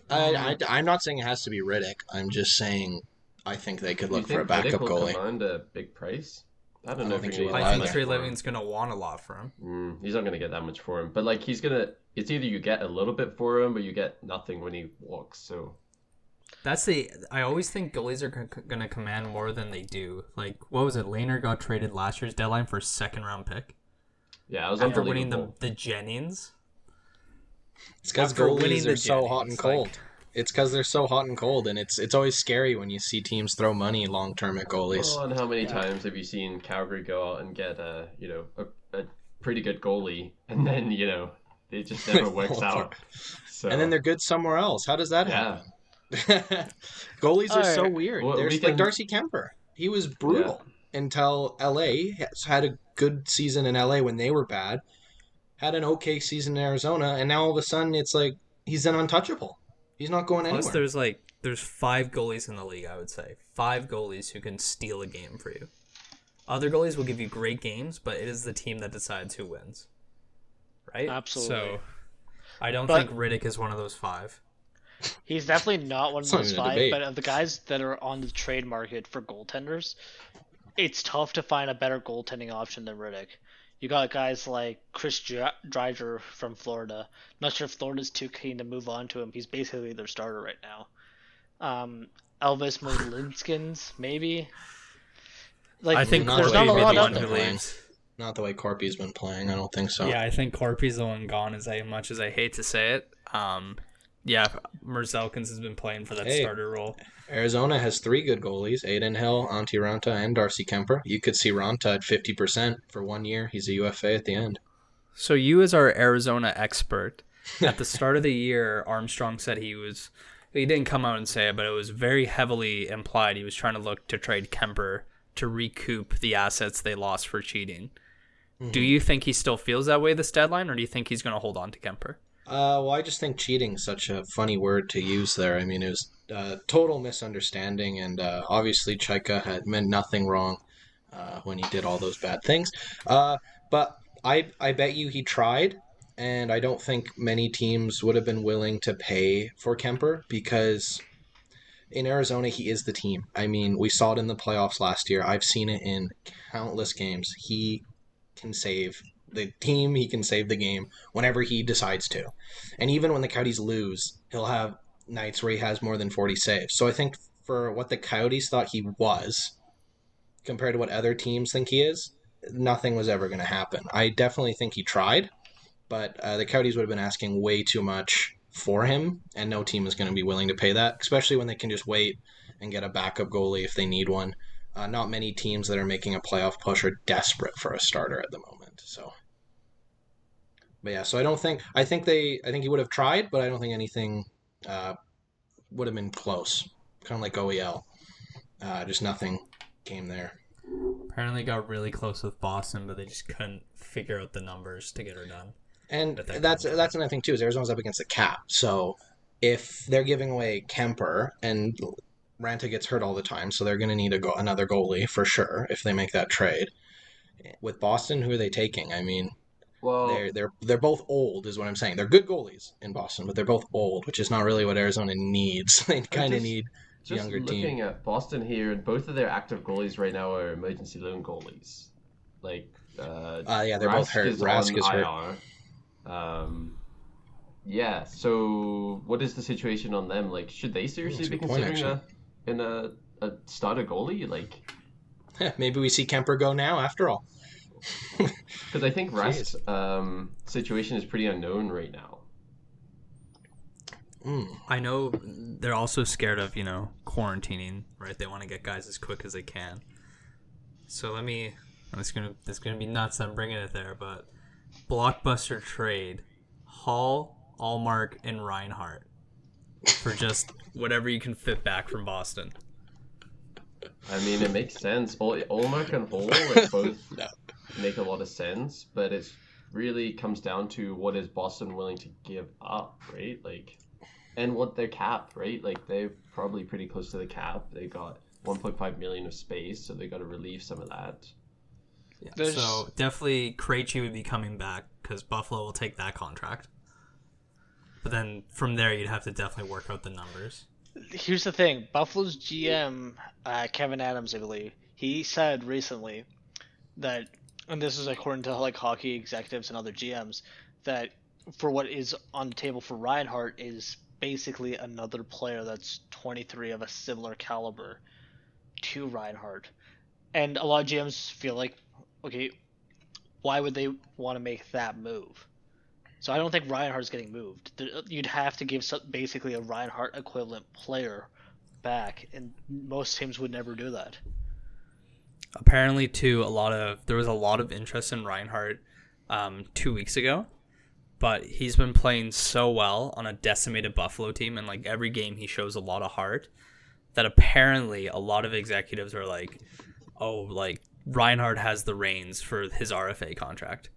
I'm not saying it has to be Riddick. I'm just saying I think they could Do you look for a think Riddick backup will goalie. command a big price? I I don't know don't if think you're he gonna will get I that think either. much Trey for him. Levin's gonna want a lot for him. He's not gonna get that much for him, but like he's gonna. It's either you get a little bit for him, or you get nothing when he walks. So I always think goalies are gonna command more than they do. Like, what was it? Lehner got traded last year's deadline for a second round pick yeah, it was after winning unbelievable. the Jennings. It's because After winning goalies the are so hot and Jennings, cold. like- It's because they're so hot and cold, and it's always scary when you see teams throw money long term at goalies. Oh, and how many Yeah. times have you seen Calgary go out and get a pretty good goalie, and then it just never works out. So And then they're good somewhere else. How does that yeah, happen? Goalies are so Alright. weird. Well, There's we like can- Darcy Kemper. He was brutal until LA had a good season in LA when they were bad. Had an okay season in Arizona, and now all of a sudden it's like he's an untouchable. He's not going Plus, anywhere. there's 5 goalies in the league. I would say 5 goalies who can steal a game for you. Other goalies will give you great games, but it is the team that decides who wins. Right? Absolutely. So, I don't But- think Riddick is one of those 5. He's definitely not one of It's not those even a 5, debate. but of the guys that are on the trade market for goaltenders, it's tough to find a better goaltending option than Riddick. You got guys like Chris Dreiser from Florida. Not sure if Florida's too keen to move on to him. He's basically their starter right now. Elvis Merzlikins, maybe. Like, I think Not there's the not way a lot Corpy's out been there. playing. Not the way Corpy's been playing. I don't think so. Yeah, I think Corpy's the one gone, as much as I hate to say it. Merzlikins has been playing for that Hey. starter role. Arizona has 3 good goalies: Nhl, Antti Ranta, and Darcy Kemper. You could see Ranta at 50% for 1 year. He's a UFA at the end. So you, as our Arizona expert, at the start of the year, Armstrong said he didn't come out and say it, but it was very heavily implied he was trying to look to trade Kemper to recoup the assets they lost for cheating. Do you think he still feels that way this deadline, or do you think he's going to hold on to Kemper? Well, I just think cheating is such a funny word to use there. I mean, it was total misunderstanding, and obviously Chaika had meant nothing wrong when he did all those bad things. But I bet you he tried, and I don't think many teams would have been willing to pay for Kemper because in Arizona he is the team. I mean, we saw it in the playoffs last year. I've seen it in countless games. He can save the team, he can save the game whenever he decides to. And even when the Coyotes lose, he'll have nights where he has more than 40 saves. So I think for what the Coyotes thought he was, compared to what other teams think he is, nothing was ever going to happen. I definitely think he tried, but the Coyotes would have been asking way too much for him, and no team is going to be willing to pay that, especially when they can just wait and get a backup goalie if they need one. Not many teams that are making a playoff push are desperate for a starter at the moment. So, but yeah, so I think he would have tried, but I don't think anything would have been close. Kind of like OEL, just nothing came there. Apparently got really close with Boston, but they just couldn't figure out the numbers to get her done. And But that that's contract. another thing too, is Arizona's up against the cap. So if they're giving away Kemper and Ranta gets hurt all the time, so they're going to need another goalie for sure if they make that trade. With Boston, who are they taking? I mean, well, they're both old, is what I'm saying. They're good goalies in Boston, but they're both old, which is not really what Arizona needs. They kind of need a just younger looking team. at Boston here, both of their active goalies right now are emergency loan goalies. Like, Yeah, they're both hurt. Rask is hurt. IR. Yeah. So, what is the situation on them? Like, should they seriously That's a be good point, considering a starter goalie? Like, Maybe we see Kemper go now after all. because I think Rask's situation is pretty unknown right now. I know they're also scared of, quarantining, right? They want to get guys as quick as they can. So it's gonna be nuts. I'm bringing it there, but blockbuster trade, Hall, Allmark, and Reinhardt for just whatever you can fit back from Boston. I mean, it makes sense. Olmark and Hole like, both No. make a lot of sense, but it really comes down to what is Boston willing to give up, right? Like, and what their cap, right? Like, they're probably pretty close to the cap. They got 1.5 million of space, so they got to relieve some of that. Yeah. There's- So definitely Krejci would be coming back because Buffalo will take that contract. But then from there, you'd have to definitely work out the numbers. Here's the thing. Buffalo's GM, Kevin Adams, I believe, he said recently that, and this is according to like hockey executives and other GMs, that for what is on the table for Reinhardt is basically another player that's 23 of a similar caliber to Reinhardt. And a lot of GMs feel like, okay, why would they want to make that move? So I don't think Reinhardt's getting moved. You'd have to give basically a Reinhardt equivalent player back, and most teams would never do that. Apparently, too, there was a lot of interest in Reinhardt 2 weeks ago, but he's been playing so well on a decimated Buffalo team, and like every game he shows a lot of heart, that apparently a lot of executives are like, oh, like Reinhardt has the reins for his RFA contract.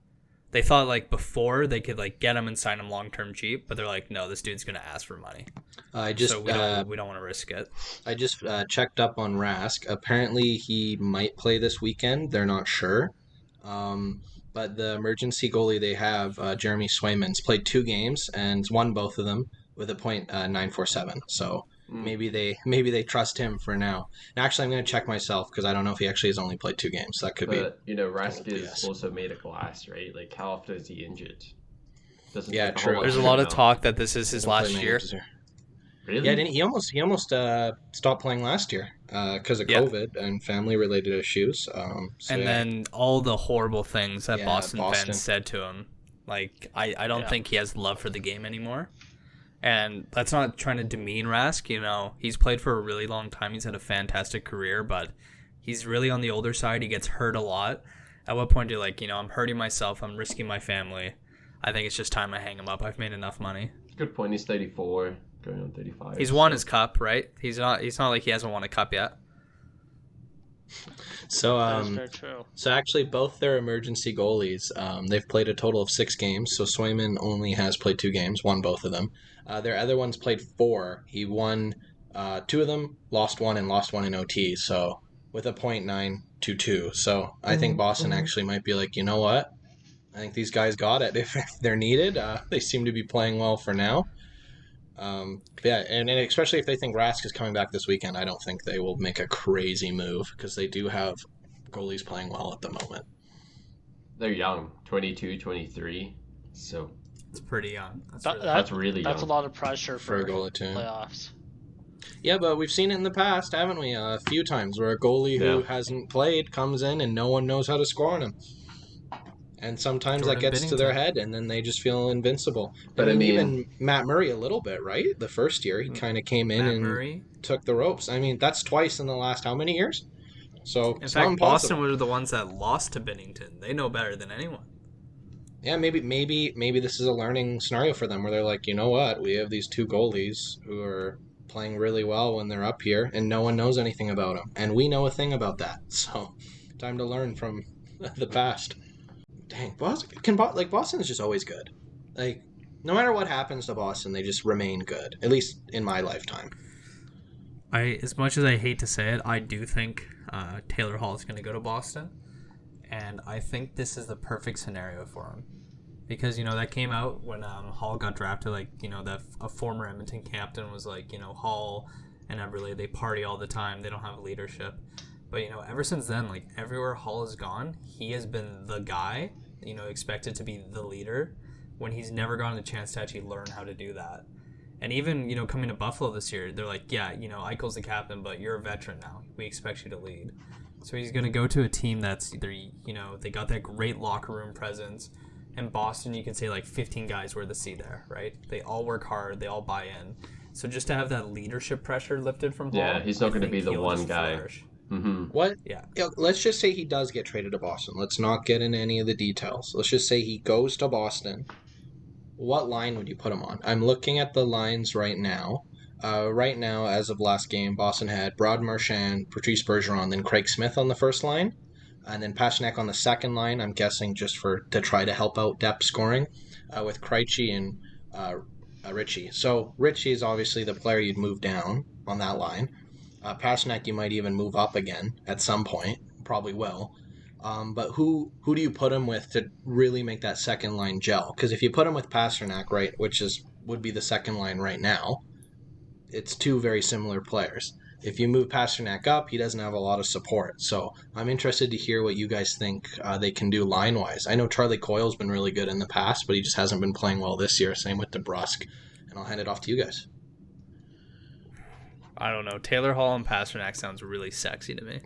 They thought like before they could like get him and sign him long-term cheap, but they're like, no, this dude's gonna ask for money. So we don't want to risk it. I just checked up on Rask. Apparently he might play this weekend. They're not sure. But the emergency goalie they have, Jeremy Swayman's played 2 games and won both of them with a .947. So maybe they trust him for now. And actually, I'm going to check myself because I don't know if he actually has only played 2 games. That could be. But Rask is also made of glass, right? Like, how often is he injured? True. There's a lot of talk that this is his last year. Really? Yeah, he almost stopped playing last year because of COVID and family-related issues. Then all the horrible things that Boston fans said to him. Like, I don't think he has love for the game anymore. And that's not trying to demean Rask. He's played for a really long time. He's had a fantastic career, but he's really on the older side. He gets hurt a lot. At what point do you like, I'm hurting myself. I'm risking my family. I think it's just time I hang him up. I've made enough money. Good point. He's 34, going on 35. He's won his cup, right? He's not like he hasn't won a cup yet. So That's very true. So actually, both their emergency goalies, they've played a total of 6 games. So Swayman only has played 2 games, won both of them. Their other ones played 4. He won 2 of them, lost 1, and lost 1 in OT. So with a .922. So I think Boston actually might be like, you know what? I think these guys got it if they're needed. They seem to be playing well for now. And especially if they think Rask is coming back this weekend, I don't think they will make a crazy move because they do have goalies playing well at the moment. They're young, 22, 23, so it's pretty young. That's really young. That's a lot of pressure for a goalie too. Playoffs. Yeah, but we've seen it in the past, haven't we? A few times where a goalie who hasn't played comes in and no one knows how to score on him. And sometimes that gets to their head, and then they just feel invincible. But I mean, even Matt Murray a little bit, right? The first year, he kind of came in took the ropes. I mean, that's twice in the last how many years? So in fact, Boston were the ones that lost to Binnington. They know better than anyone. Yeah, maybe this is a learning scenario for them where they're like, you know what? We have these 2 goalies who are playing really well when they're up here, and no one knows anything about them, and we know a thing about that. So time to learn from the past. Dang, Boston is just always good. Like, no matter what happens to Boston, they just remain good. At least in my lifetime. As much as I hate to say it, I do think Taylor Hall is going to go to Boston, and I think this is the perfect scenario for him, because that came out when Hall got drafted. Like, that a former Edmonton captain was like, Hall and Eberle, they party all the time. They don't have leadership. But, ever since then, like, everywhere Hall has gone, he has been the guy, expected to be the leader, when he's never gotten a chance to actually learn how to do that. And even, coming to Buffalo this year, they're like, yeah, Eichel's the captain, but you're a veteran now. We expect you to lead. So he's going to go to a team that's either, they got that great locker room presence. In Boston, you can say, like, 15 guys wear the C there, right? They all work hard. They all buy in. So just to have that leadership pressure lifted from Hall. Yeah, he's not going to be the one guy. Mm-hmm. What? Yeah. Let's just say he does get traded to Boston. Let's not get into any of the details. Let's just say he goes to Boston. What line would you put him on? I'm looking at the lines right now. Right now, as of last game, Boston had Brad Marchand, Patrice Bergeron, then Craig Smith on the first line, and then Pasternak on the second line. I'm guessing just to try to help out depth scoring, with Krejci and Ritchie. So Ritchie is obviously the player you'd move down on that line. Pasternak you might even move up again at some point, probably will. But who do you put him with to really make that second line gel? Because if you put him with Pasternak, right, would be the second line right now, it's two very similar players. If you move Pasternak up, he doesn't have a lot of support. So I'm interested to hear what you guys think they can do line-wise. I know Charlie Coyle's been really good in the past, but he just hasn't been playing well this year. Same with DeBrusque. And I'll hand it off to you guys. I don't know. Taylor Hall and Pasternak sounds really sexy to me.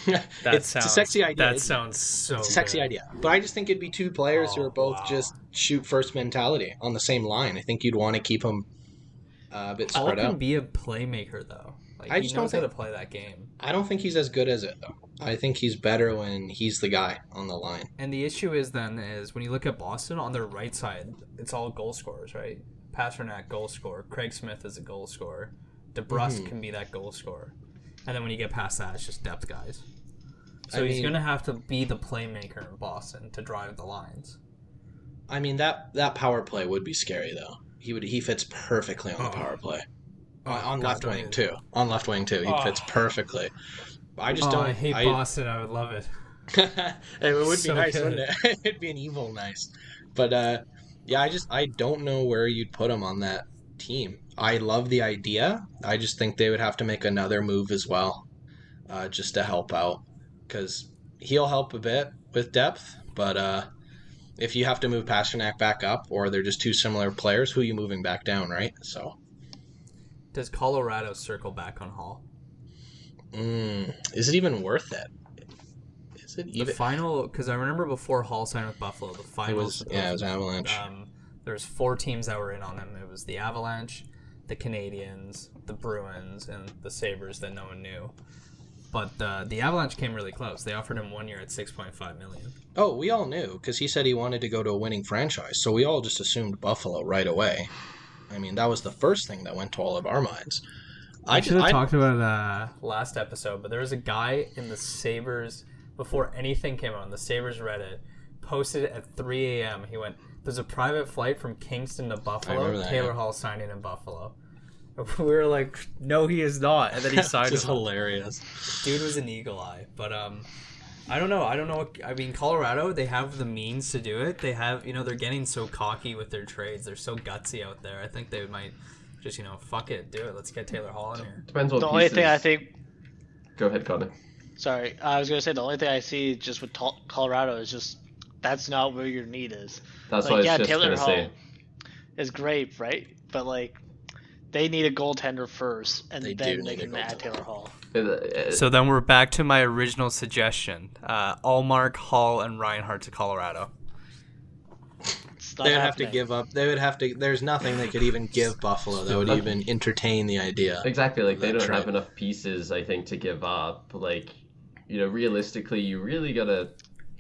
It's a sexy idea. That sounds so It's a sexy good. idea. But I just think it'd be two players who are both just shoot-first mentality on the same line. I think you'd want to keep them a bit Hall spread can out. be a playmaker, though. Like, I he just knows don't how to play that game. I don't think he's as good as it, though. I think he's better when he's the guy on the line. And the issue is when you look at Boston, on their right side, it's all goal scorers, right? Pasternak, goal scorer. Craig Smith is a goal scorer. DeBrusque can be that goal scorer. And then when you get past that, it's just depth guys. So he's going to have to be the playmaker in Boston to drive the lines. I mean, that power play would be scary, though. He fits perfectly on the power play. On left wing, too. On left wing, too. He fits perfectly. I just don't... I hate Boston. I would love it. It would be So nice, good. wouldn't it? It'd be an evil nice. But, yeah, I don't know where you'd put him on that team. I love the idea. I just think they would have to make another move as well, just to help out. Because he'll help a bit with depth, but if you have to move Pasternak back up, or they're just two similar players, who are you moving back down, right? So... Does Colorado circle back on Hall? Is it even worth it? Is it even... The final, because I remember before Hall signed with Buffalo, the finals. It was Avalanche. There's 4 teams that were in on him. It was the Avalanche, the Canadiens, the Bruins, and the Sabres that no one knew. But the Avalanche came really close. They offered him 1 year at $6.5 million. Oh, we all knew, because he said he wanted to go to a winning franchise, so we all just assumed Buffalo right away. I mean, that was the first thing that went to all of our minds. I should have talked about last episode, but there was a guy in the Sabres, before anything came on, the Sabres Reddit, posted at 3 a.m. He went, there's a private flight from Kingston to Buffalo. Taylor Hall signing in Buffalo. We were like, no, he is not. And then he signed. This is hilarious. Dude was an eagle eye. But I don't know. I mean, Colorado, they have the means to do it. They have, they're getting so cocky with their trades. They're so gutsy out there. I think they might just, fuck it, do it. Let's get Taylor Hall in here. Depends what The only thing I think... Go ahead, Connor. Sorry, I was going to say the only thing I see just with Colorado is just that's not where your need is. That's what I was just Taylor going to Hall say. is great, right? But, they need a goaltender first, and then they can add Taylor Hall. So then we're back to my original suggestion. Allmark, Hall, and Reinhardt to Colorado. They would have to give up. They would have to. There's nothing they could even give Buffalo that would even entertain the idea. Exactly. They don't have enough pieces, I think, to give up. Realistically, you really got to,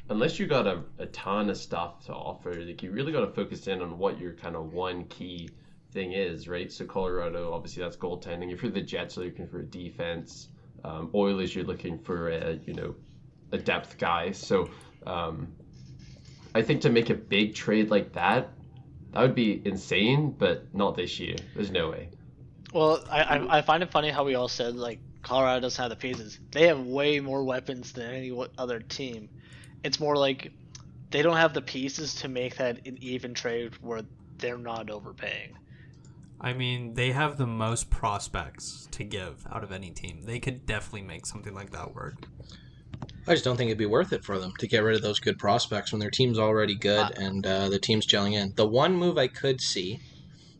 unless you got a ton of stuff to offer, you really got to focus in on what your kind of one key thing is, right? So Colorado, obviously that's goaltending. If you're the Jets, you're looking for a defense. Oilers, you're looking for a depth guy. So I think to make a big trade like that would be insane, but not this year. There's no way. Well, I find it funny how we all said Colorado doesn't have the pieces. They have way more weapons than any other team. It's more like they don't have the pieces to make that an even trade where they're not overpaying. I mean, they have the most prospects to give out of any team. They could definitely make something like that work. I just don't think it'd be worth it for them to get rid of those good prospects when their team's already good and the team's gelling in. The one move I could see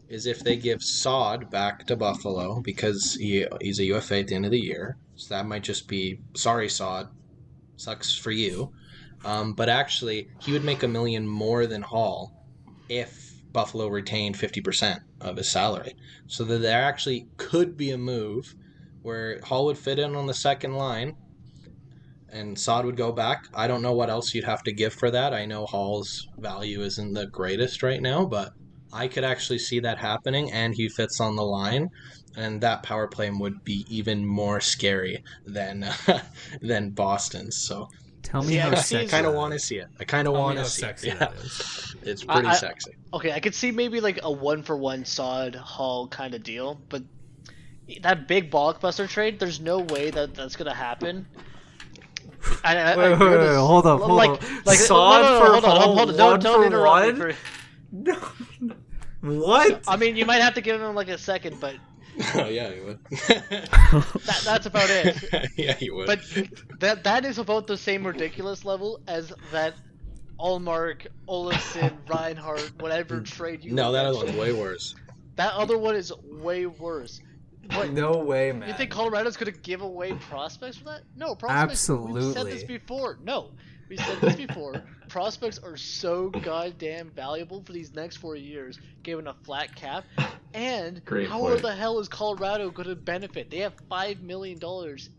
is if they give Saad back to Buffalo because he's a UFA at the end of the year. So that might just be, sorry, Saad, sucks for you. But actually, he would make $1 million more than Hall if Buffalo retained 50% of his salary. So that there actually could be a move where Hall would fit in on the second line and Saad would go back. I don't know what else you'd have to give for that. I know Hall's value isn't the greatest right now, but I could actually see that happening, and he fits on the line, and that power play would be even more scary than Boston's. So tell me how sexy. I kind of want to see it. I kind of want to see it. Yeah. It's pretty sexy. Okay, I could see maybe a 1-for-1 Saad Hall kind of deal, but that big blockbuster trade, there's no way that's gonna happen. Wait, hold up. Saad for Hall, hold on. Don't interrupt me. No. What? I mean, you might have to give him a second, but Oh yeah, you would. That's about it. Yeah, you would. But that is about the same ridiculous level as that Allmark, Olafson, Reinhardt, whatever trade you. No, that other mentioned. one's way worse. That other one is way worse. What? No way, man. You think Colorado's gonna give away prospects for that? No, prospects. We've said this Absolutely. before. No, we said this before. Prospects are so goddamn valuable for these next 4 years, given a flat cap. And Great how point. the hell is Colorado going to benefit? They have $5 million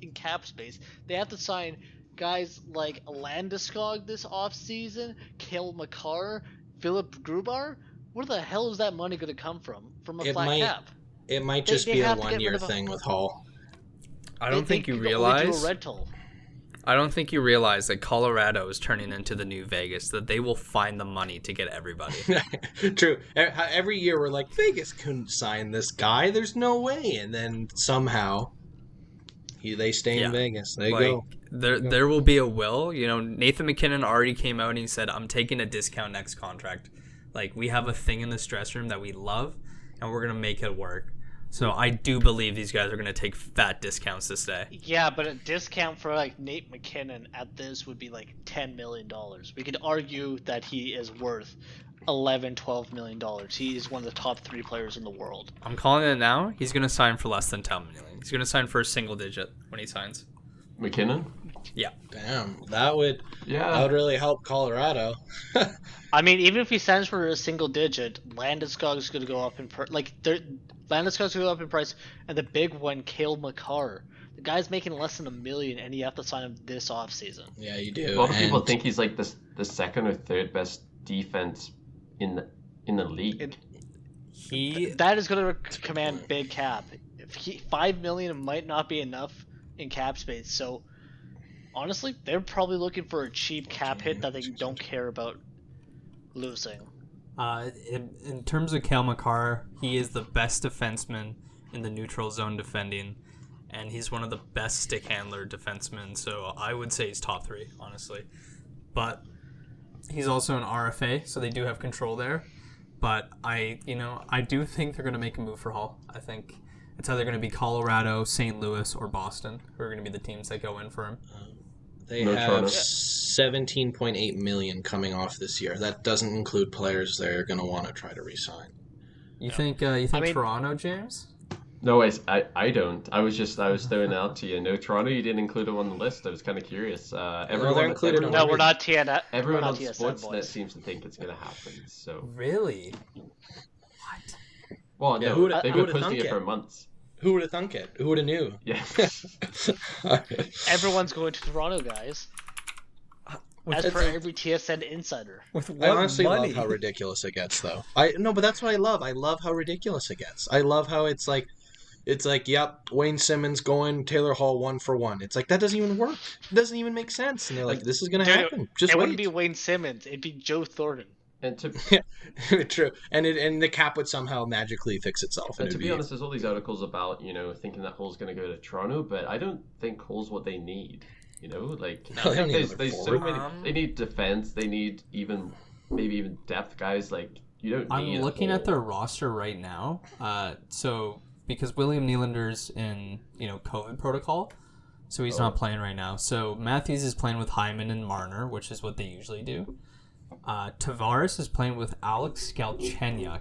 in cap space. They have to sign guys like Landeskog this offseason, Cale Makar, Philip Grubar. Where the hell is that money going to come from? From a flat cap? It might They- just they be a have to get rid 1-year of a- thing with Hall. I don't think you could only do realize. a rental. I don't think you realize that Colorado is turning into the new Vegas. That they will find the money to get everybody. True. Every year we're like, Vegas couldn't sign this guy. There's no way. And then somehow they stay Yeah. in Vegas. They Like, go. there will be a will. You know, Nathan McKinnon already came out and he said, "I'm taking a discount next contract." Like, we have a thing in this dressing room that we love, and we're gonna make it work. So I do believe these guys are gonna take fat discounts to stay. Yeah, but a discount for like Nate McKinnon at this would be like $10 million. We could argue that he is worth $11-12 million. He is one of the top 3 players in the world. I'm calling it now. He's gonna sign for less than 10 million. He's gonna sign for a single digit when he signs. McKinnon? Yeah. Damn, that would Yeah. really help Colorado. I mean, even if he signs for a single digit, Landeskog's going to go up in Landeskog's going to go up in price, and the big one, Cale Makar. The guy's making less than $1 million, and you have to sign him this offseason. Yeah, you A do. lot of people And think he's like the second or third best defense in the league. That is going to command big cap. $5 million might not be enough in cap space. So honestly, they're probably looking for a cheap cap hit that they don't care about losing. In terms of Cale Makar, he is the best defenseman in the neutral zone defending, and he's one of the best stick handler defensemen. So I would say he's top 3, honestly. But he's also an RFA, so they do have control there. But I do think they're going to make a move for Hall. I think it's either going to be Colorado, St. Louis, or Boston who are going to be the teams that go in for him. they No have Toronto. 17.8 million coming off this year. That doesn't include players they're going to want to try to re-sign. You think I mean- Toronto, James? No, I don't. I was throwing it out to you. No, Toronto, you didn't include him on the list. I was kind of curious. they're included on No, we're not TN. Everyone we're on not TSN Sportsnet boys. seems to think it's going to happen. So, Really? well, Yeah, no, who would've- they've who been would've posting thunk it for it? months. Who would have thunk it? Who would have knew? Yeah. Everyone's going to Toronto, guys. As per every TSN insider. With I honestly love how ridiculous it gets, though. But that's what I love. I love how ridiculous it gets. I love how it's like, yep, Wayne Simmons going, Taylor Hall 1-for-1. It's like, that doesn't even work. It doesn't even make sense. And they're like, this is going to Dude, happen. Just it wait. wouldn't be Wayne Simmons. It'd be Joe Thornton. And to True. And the cap would somehow magically fix itself. And to be honest, there's all these articles about, thinking that Hull's going to go to Toronto, but I don't think Hull's what they need. Like, No, they don't need another there's so forward. many. They need defense. They need maybe even depth guys. Like, you don't need I'm looking Hull. at their roster right now. So because William Nylander's in COVID protocol, so he's not playing right now. So Matthews is playing with Hyman and Marner, which is what they usually do. Tavares is playing with Alex Galchenyuk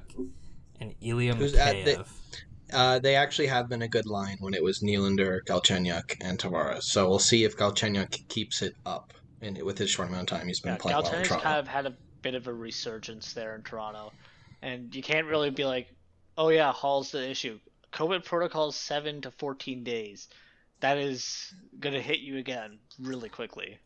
and Ilya Who's at Mikheyev. They actually have been a good line when it was Nylander, Galchenyuk, and Tavares. So we'll see if Galchenyuk keeps it up. And with his short amount of time, he's been playing well in Galchenyuk's Toronto. kind of had a bit of a resurgence there in Toronto. And you can't really be like, oh yeah, Hall's the issue. COVID protocol is 7 to 14 days. That is going to hit you again really quickly.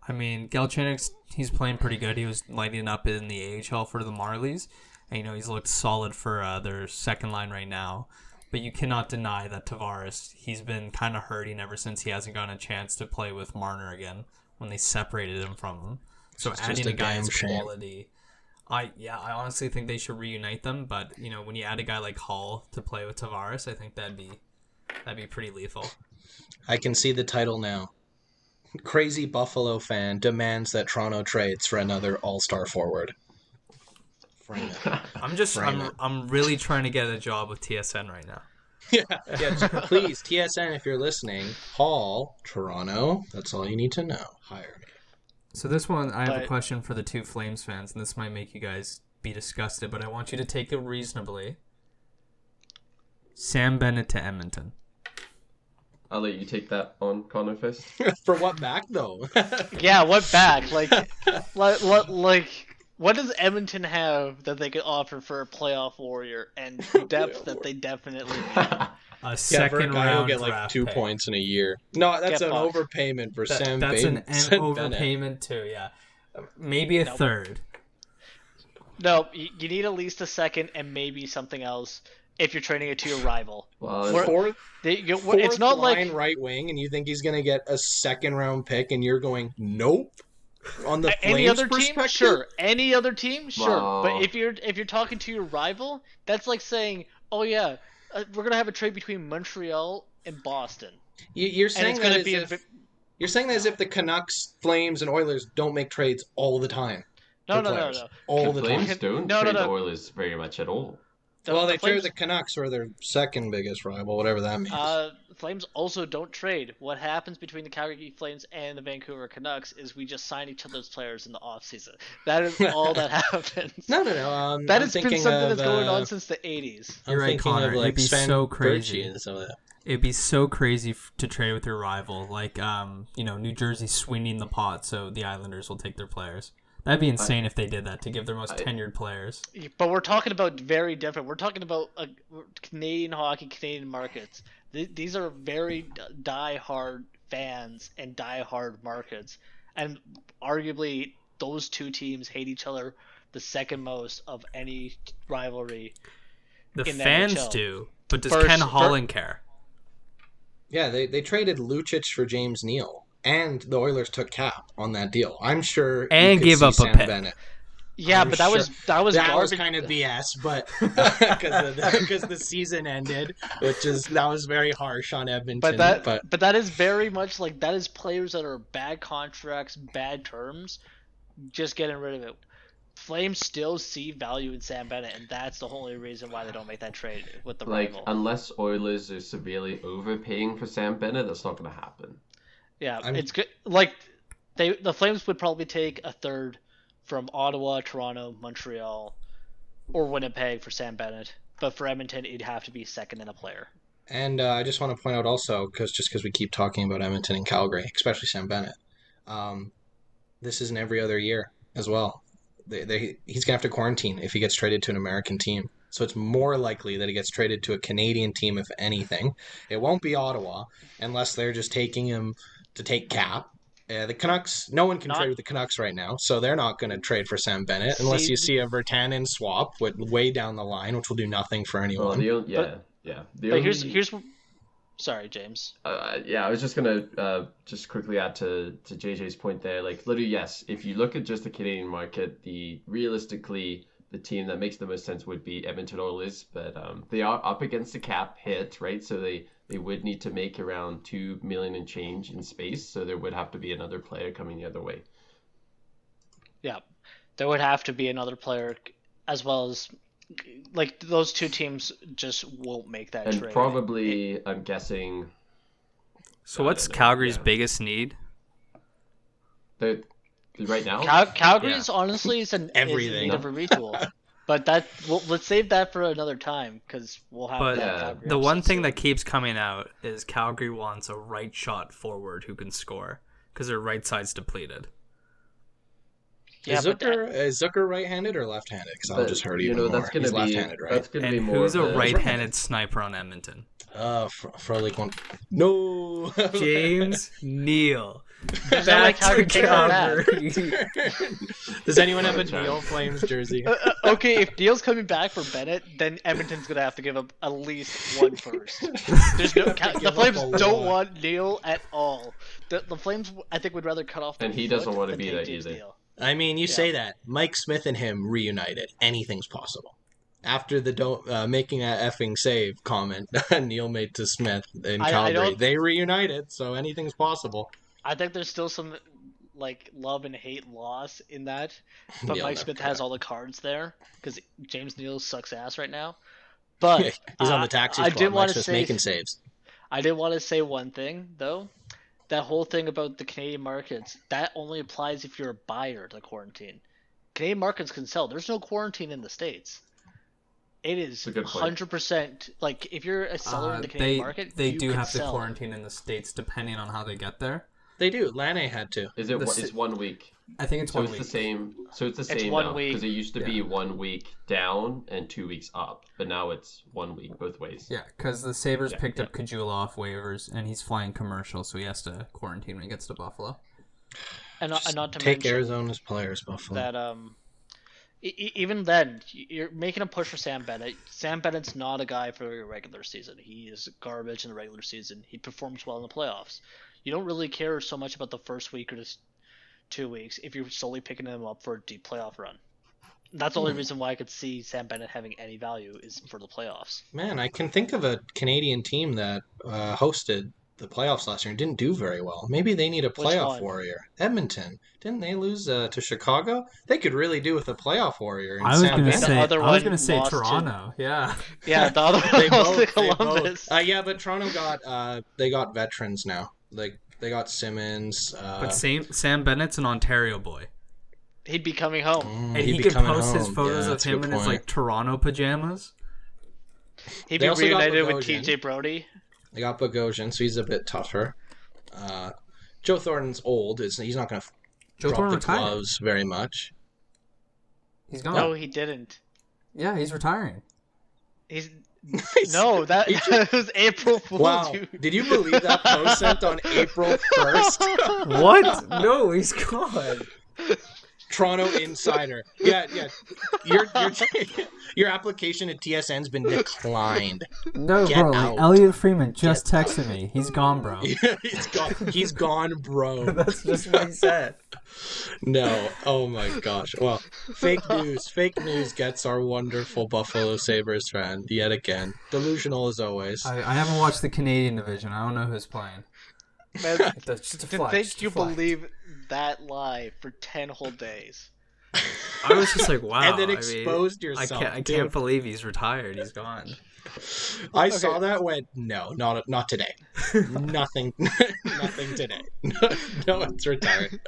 I mean, Galchenyuk, he's playing pretty good. He was lighting up in the AHL for the Marlies. And, he's looked solid for their second line right now. But you cannot deny that Tavares, he's been kind of hurting ever since he hasn't gotten a chance to play with Marner again when they separated him from him. So It's adding just a a guy damn as shame. quality, I honestly think they should reunite them. But, when you add a guy like Hall to play with Tavares, I think that'd be pretty lethal. I can see the title now. Crazy Buffalo fan demands that Toronto trades for another all-star forward. Frame it. I'm Frame it. I'm really trying to get a job with TSN right now. Please, TSN, if you're listening, Hall, Toronto. That's all you need to know. Hire me. So this one, I have a question for the two Flames fans, and this might make you guys be disgusted, but I want you to take it reasonably. Sam Bennett to Edmonton. I'll let you take that on, Connor, first. For what back, though? Yeah, what back? Like, what does Edmonton have that they could offer for a playoff warrior and depth that they definitely need? A second guy round will get like draft 2 pick. points in a year. No, that's Get an fucked. overpayment for Sam That's Bennett. an overpayment too, yeah. Maybe a third. No, you need at least a second and maybe something else if you're trading it to your rival. Well, Fourth It's not line like right wing, and you think he's going to get a second round pick, and you're going, nope. On the any Flames other team, perspective? sure. Any other team, sure. Wow. But if you're talking to your rival, that's like saying, oh yeah, we're gonna have a trade between Montreal and Boston. You're And saying it's that gonna as be if you're saying that as if the Canucks, Flames, and Oilers don't make trades all the time. No, for no, no, players. no. All the the Flames time. don't No, no, trade no. the Oilers very much at all. Well, they Flames, trade the Canucks, who are their second biggest rival, whatever that means. Flames also don't trade. What happens between the Calgary Flames and the Vancouver Canucks is we just sign each other's players in the offseason. That is all that happens. No. That has been something that's going on since the 80s. I'm You're right, thinking Connor. of like It'd be Sven so crazy. Berchi and some of that. It'd be so crazy to trade with your rival, like New Jersey swinging the pot, so the Islanders will take their players. That'd be insane if they did that to give their most tenured players. But we're talking about very different. We're talking about Canadian hockey, Canadian markets. These are very die-hard fans and die-hard markets. And arguably, those two teams hate each other the second most of any rivalry. The in the fans NHL. do, but does First- Ken Holland care? Yeah, they traded Lucic for James Neal, and the Oilers took Cap on that deal. I'm sure. And you could gave see up a Sam pick. Bennett. Yeah, I'm but that sure- was That was garbage. kind of BS, but because the season ended, that was very harsh on Edmonton. But that is very much like that is players that are bad contracts, bad terms, just getting rid of it. Flames still see value in Sam Bennett, and that's the only reason why they don't make that trade with the Like, rival. unless Oilers are severely overpaying for Sam Bennett, that's not going to happen. Yeah, it's good. Like the Flames would probably take a third from Ottawa, Toronto, Montreal, or Winnipeg for Sam Bennett. But for Edmonton, it'd have to be second and a player. And I just want to point out also, because we keep talking about Edmonton and Calgary, especially Sam Bennett, this isn't every other year as well. He's going to have to quarantine if he gets traded to an American team. So it's more likely that he gets traded to a Canadian team, if anything. It won't be Ottawa, unless they're just taking him to take Cap. The Canucks, no one can trade with the Canucks right now, so they're not going to trade for Sam Bennett unless you see a Virtanen swap way down the line, which will do nothing for anyone. Here's sorry, James. I was just gonna just quickly add to JJ's point there. Like, literally, yes. If you look at just the Canadian market, realistically the team that makes the most sense would be Edmonton Oilers, but they are up against the cap hit, right? So they would need to make around $2 million and change in space. So there would have to be another player coming the other way. Yeah, there would have to be another player, as well as like those two teams just won't make that And trade. probably, I'm guessing. So what's Calgary's biggest need? Right now, Calgary's honestly is in Everything. need of a retool. But let's save that for another time because we'll have. But Calgary the one episode thing soon. that keeps coming out is Calgary wants a right shot forward who can score because their right side's depleted. Yeah, is Zucker right-handed or left-handed? Because I'll just hurt even more. That's gonna He's be left-handed, right? That's gonna And be more. who's a of the- right-handed sniper on Edmonton? Frolik one. No. James Neal. There's no way Calgary can have that. Does anyone have a Neil Flames jersey? Okay, if Neal's coming back for Bennett, then Edmonton's gonna have to give up at least one first. There's no the Flames up a don't lot. want Neal at all. The Flames, I think, would rather cut off. And he doesn't want to be there either. I mean, you say that. Mike Smith and him reunited. Anything's possible. After the making a effing save comment Neil made to Smith in Calgary, they reunited, so anything's possible. I think there's still some like love and hate loss in that, but Yeah, Mike that's Smith has all the cards there because James Neal sucks ass right now. But He's on the taxi I squad. did want Mike's to just say making saves. I did want to say one thing though. That whole thing about the Canadian markets, that only applies if you're a buyer to quarantine. Canadian markets can sell. There's no quarantine in the States. It is 100% like if you're a seller in the Canadian market, they you do can have sell. to quarantine in the States depending on how they get there. They do. Lane had to. It's 1 week? I think it's So 1 it's week. the same. So it's the It's same 1 now week. because it used to be 1 week down and 2 weeks up, but now it's 1 week both ways. Yeah, because the Sabres picked up Kajula off waivers, and he's flying commercial, so he has to quarantine when he gets to Buffalo. And not to Take mention Arizona's players, Buffalo. that even then you're making a push for Sam Bennett. Sam Bennett's not a guy for the regular season. He is garbage in the regular season. He performs well in the playoffs. You don't really care so much about the first week or just 2 weeks if you're solely picking him up for a deep playoff run. That's the only reason why I could see Sam Bennett having any value is for the playoffs. Man, I can think of a Canadian team that hosted the playoffs last year and didn't do very well. Maybe they need a playoff warrior. Edmonton. Didn't they lose to Chicago? They could really do with a playoff warrior. I was going to say lost Toronto. Yeah. Yeah, the other one lost to Columbus. Yeah, but Toronto got veterans now. Like they got Simmons. But Sam Bennett's an Ontario boy. He'd be coming home. And he could post his photos of him in his like Toronto pajamas. He'd be reunited with TJ Brody. They got Bogosian, so he's a bit tougher. Joe Thornton's old. He's not going to drop the gloves very much. He's gone. No, he didn't. Yeah, he's retiring. No, that was April Fool's. Wow. Did you believe that post sent on April 1st? What? No, he's gone. Toronto Insider. Yeah. Your application at TSN's been declined. No, Get bro. out. Elliot Freeman just texted me. He's gone, bro. He's gone, bro. That's just what he said. No. Oh my gosh. Well, fake news. Fake news gets our wonderful Buffalo Sabres fan yet again. Delusional as always. I haven't watched the Canadian division. I don't know who's playing. Man, just to think you believe that lie for 10 whole days. I was just like, wow. And then exposed yourself. I can't believe he's retired. He's gone. I saw that. Went no, not today. Nothing today. No, it's retired.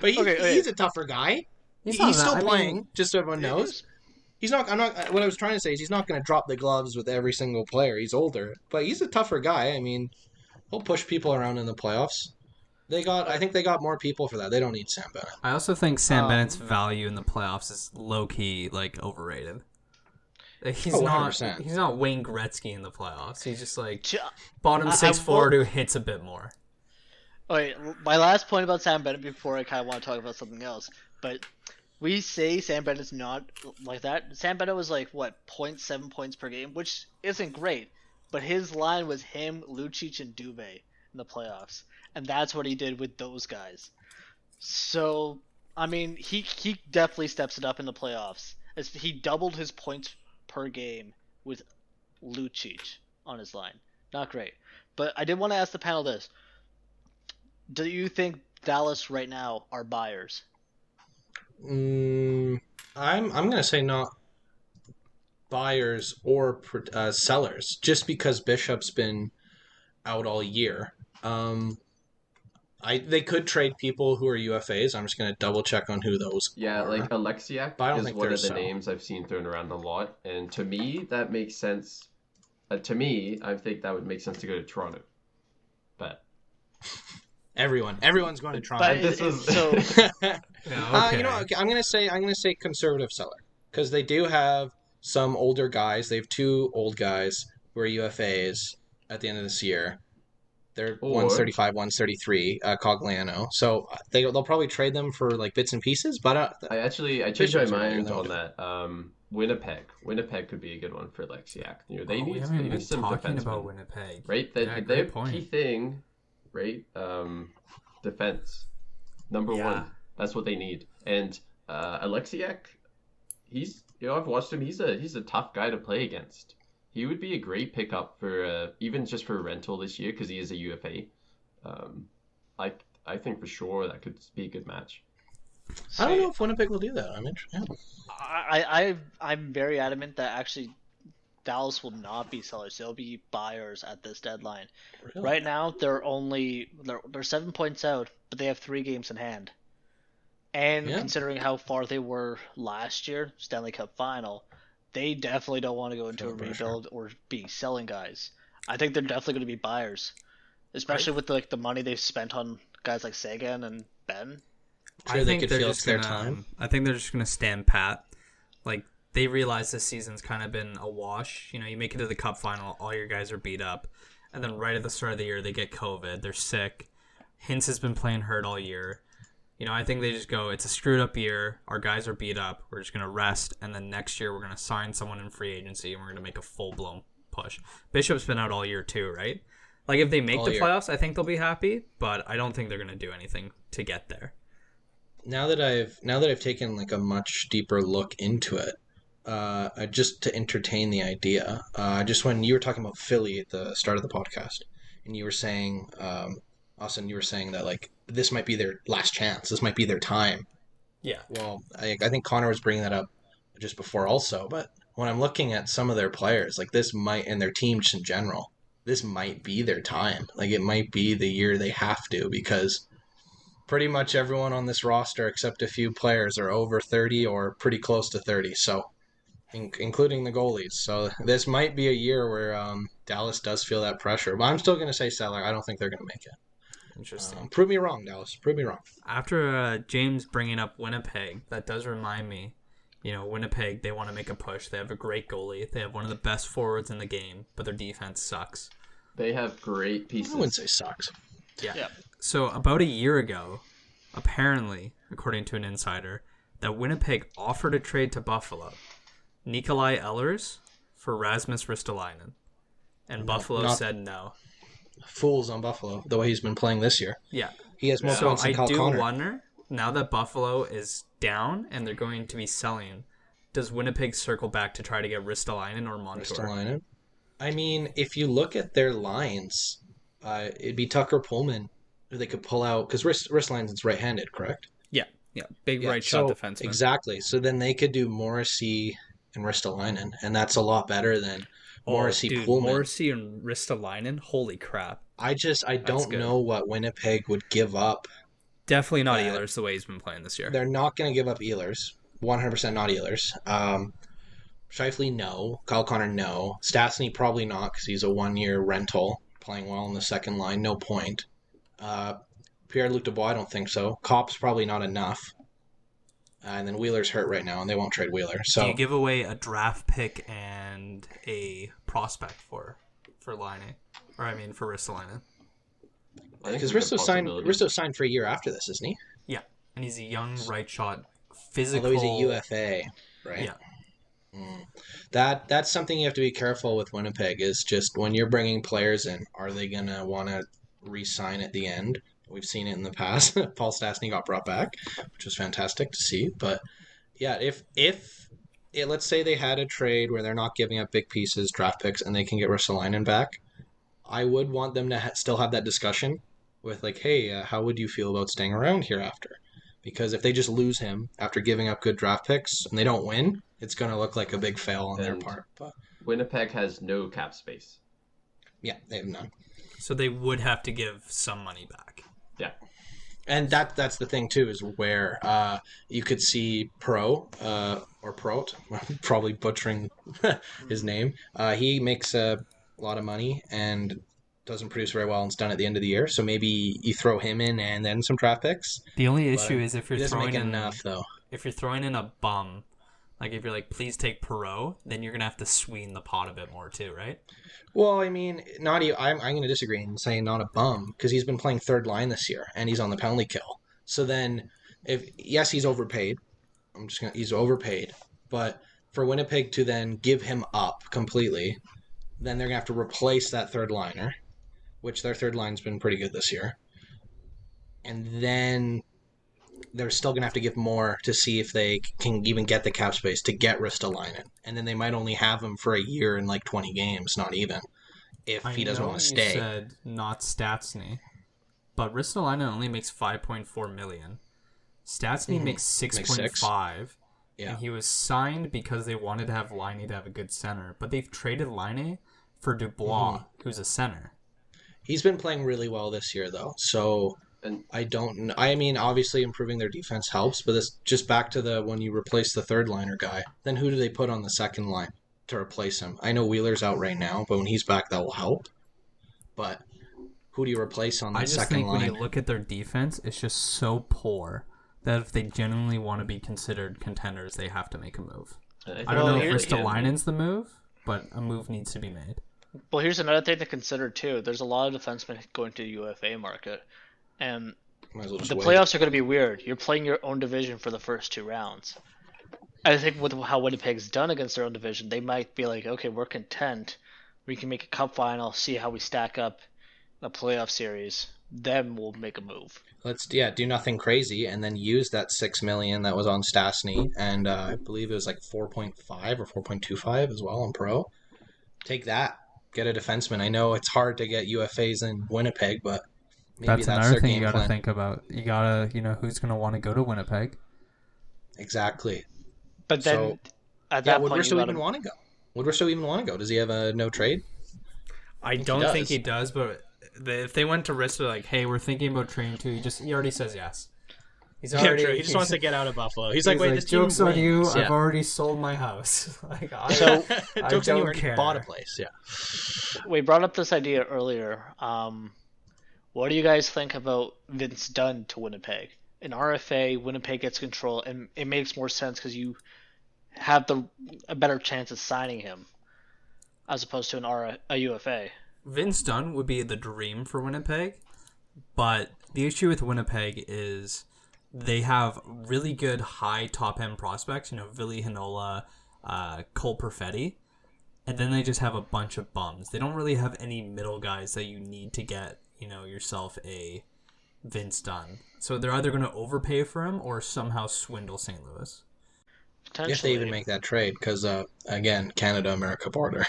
But he's a tougher guy. He's still playing. Just so everyone knows. He's not. I'm not. What I was trying to say is he's not going to drop the gloves with every single player. He's older, but he's a tougher guy. I mean, he'll push people around in the playoffs. I think they got more people for that. They don't need Sam Bennett. I also think Sam Bennett's value in the playoffs is low key overrated. He's not Wayne Gretzky in the playoffs. He's just bottom 6 forward who hits a bit more. Okay, my last point about Sam Bennett before I kind of want to talk about something else, but we say Sam Bennett's not like that. Sam Bennett was 0.7 points per game, which isn't great, but his line was him, Lucic, and Dubé in the playoffs. And that's what he did with those guys. So, I mean, he definitely steps it up in the playoffs. As he doubled his points per game with Lucic on his line. Not great. But I did want to ask the panel this. Do you think Dallas right now are buyers? I'm going to say not buyers or sellers, just because Bishop's been out all year. They could trade people who are UFAs. I'm just going to double check on who those are. Yeah, Alexiak is one of the names I've seen thrown around a lot. And to me, that makes sense. To me, I think that would make sense to go to Toronto. But everyone's going to Toronto. But okay. I'm going to say conservative seller, because they do have some older guys. They have 2 old guys who are UFAs at the end of this year. They're 135, 133, Cogliano. So they'll probably trade them for bits and pieces. But I changed my mind on that. Winnipeg could be a good one for Alexiak. They need some defense. About Winnipeg, right? Their key thing, right? Defense, number one. That's what they need. And Alexiak, I've watched him. He's a tough guy to play against. He would be a great pickup for even just for rental this year because he is a UFA. I think for sure that could be a good match. I don't know if Winnipeg will do that. I'm interested. I'm very adamant that actually Dallas will not be sellers. They'll be buyers at this deadline. Really? Right now, they're 7 points out, but they have 3 games in hand. And Yeah. considering how far they were last year, Stanley Cup final, they definitely don't want to go into Feel a the pressure. rebuild or be selling guys. I think they're definitely going to be buyers, especially with the money they've spent on guys like Sagan and Ben. Sure, they could feel it's their gonna, time. I think they're just gonna stand pat. Like they realize this season's kind of been a wash. You know, you make it to the cup final, all your guys are beat up, and then right at the start of the year they get COVID, they're sick. Hintz has been playing hurt all year. You know, I think they just go, it's a screwed up year. Our guys are beat up. We're just gonna rest, and then next year we're gonna sign someone in free agency, and we're gonna make a full blown push. Bishop's been out all year too, right? Like if they make the playoffs, I think they'll be happy, but I don't think they're gonna do anything to get there. Now that I've taken like a much deeper look into it, just to entertain the idea, just when you were talking about Philly at the start of the podcast, and you were saying, Austin, you were saying that like this might be their last chance, this might be their time. Yeah. Well, I think Connor was bringing that up just before also, but when I'm looking at some of their players, like this might, and their team just in general, this might be their time. Like it might be the year they have to, because pretty much everyone on this roster, except a few players, are over 30 or pretty close to 30. So, including the goalies. So this might be a year where Dallas does feel that pressure. But I'm still going to say seller. I don't think they're going to make it. Interesting. Prove me wrong, Dallas. Prove me wrong. After James bringing up Winnipeg, that does remind me, you know, Winnipeg, they want to make a push. They have a great goalie. They have one of the best forwards in the game, but their defense sucks. They have great pieces. I wouldn't say sucks. Yeah. So about a year ago, apparently, according to an insider, that Winnipeg offered a trade to Buffalo, Nikolai Ehlers for Rasmus Ristolainen, and Buffalo said no. Fools on Buffalo, the way he's been playing this year. Yeah. He has more So points I than Kyle do Connor. wonder, now that Buffalo is down and they're going to be selling, does Winnipeg circle back to try to get Ristolainen or Montour? Ristolainen. I mean, if you look at their lines, it'd be Tucker Pullman who they could pull out, because Ristolainen's right-handed, correct? Yeah. Big right shot defenseman. Exactly. So then they could do Morrissey and Ristolainen, and that's a lot better than Morrissey Pullman. Morrissey and Ristolainen, holy crap. I don't know what Winnipeg would give up. Definitely not Ehlers the way he's been playing this year. They're not going to give up Ehlers. 100% not Ehlers. Shifley, no. Kyle Connor, no. Stastny, probably not, because he's a one-year rental, playing well in the second line, no point. Pierre-Luc Dubois, I don't think so. Kopp's probably not enough. And then Wheeler's hurt right now, and they won't trade Wheeler. So do you give away a draft pick and a prospect for Laine? Or I mean, for Ristolainen? because Risto's signed for a year after this, isn't he? Yeah, and he's a young right shot, physical. Although he's a UFA, right? Yeah. That's something you have to be careful with Winnipeg, is just when you're bringing players in, are they going to want to re-sign at the end? We've seen it in the past. Paul Stastny got brought back, which was fantastic to see. But yeah, if let's say they had a trade where they're not giving up big pieces, draft picks, and they can get Ristolainen back, I would want them to still have that discussion with like, hey, how would you feel about staying around here after? Because if they just lose him after giving up good draft picks and they don't win, it's going to look like a big fail on their part. But Winnipeg has no cap space. yeah, they have none. So they would have to give some money back. Yeah. And that's the thing too, is where you could see or Prote, probably butchering his name. He makes a lot of money and doesn't produce very well and it's done at the end of the year. So maybe you throw him in and then some draft picks. The only issue is if you're throwing in enough though. If you're throwing in a bum, like if you're like, please take Perot, then you're gonna have to sweeten the pot a bit more too, right? Well, I mean, I'm going to disagree and say not a bum, because he's been playing third line this year and he's on the penalty kill. So then, yes, he's overpaid. He's overpaid, but for Winnipeg to then give him up completely, then they're gonna have to replace that third liner, which their third line's been pretty good this year, and then they're still going to have to give more to see if they can even get the cap space to get Ristolainen. And then they might only have him for a year in like 20 games, not even, if he doesn't want to stay. You said not Stastny, but Ristolainen only makes $5.4 million. Stastny makes 6.5, Yeah. And he was signed because they wanted to have Laine to have a good center. But they've traded Laine for Dubois, who's a center. He's been playing really well this year, though. So And I don't know. I mean, obviously improving their defense helps, but this just back to the when you replace the third liner guy, then who do they put on the second line to replace him? I know Wheeler's out right now, but when he's back, that will help. But who do you replace on the I just second think line? when you look at their defense, it's just so poor that if they genuinely want to be considered contenders, they have to make a move. I don't know if Ristolainen's the move, but a move needs to be made. Well, here's another thing to consider too. There's a lot of defensemen going to the UFA market, and Might as well just the wait. playoffs are going to be weird. You're playing your own division for the first 2 rounds. I think with how Winnipeg's done against their own division, they might be like, okay, we're content. We can make a cup final, see how we stack up in a playoff series. Then we'll make a move. Let's do nothing crazy and then use that $6 million that was on Stastny, and I believe it was like 4.5 or 4.25 as well on Pro. Take that, get a defenseman. I know it's hard to get UFAs in Winnipeg, but maybe That's that's another their thing you game got to plan. think about. You got to, who's going to want to go to Winnipeg. Exactly. But then So, at Yeah, that would point, Risto you gotta, even want to go? Would Risto even want to go? Does he have a no trade? I he don't think does. he does, but if they went to Risto like, hey, we're thinking about trading too, he already says yes. He's Yeah, already true. He just wants to get out of Buffalo. He's like, wait, this team joke's on you. wins." Yeah. I've already sold my house. Like, So- I Joke's on you, don't already care. bought a place. Yeah. we brought up this idea earlier. What do you guys think about Vince Dunn to Winnipeg? In RFA, Winnipeg gets control, and it makes more sense because you have a better chance of signing him as opposed to a UFA. Vince Dunn would be the dream for Winnipeg, but the issue with Winnipeg is they have really good high top end prospects, Ville Hinola, Cole Perfetti, and then they just have a bunch of bums. They don't really have any middle guys that you need to get, yourself a Vince Dunn. So they're either going to overpay for him or somehow swindle St. Louis. Potentially. If they even make that trade, because again, Canada-America border.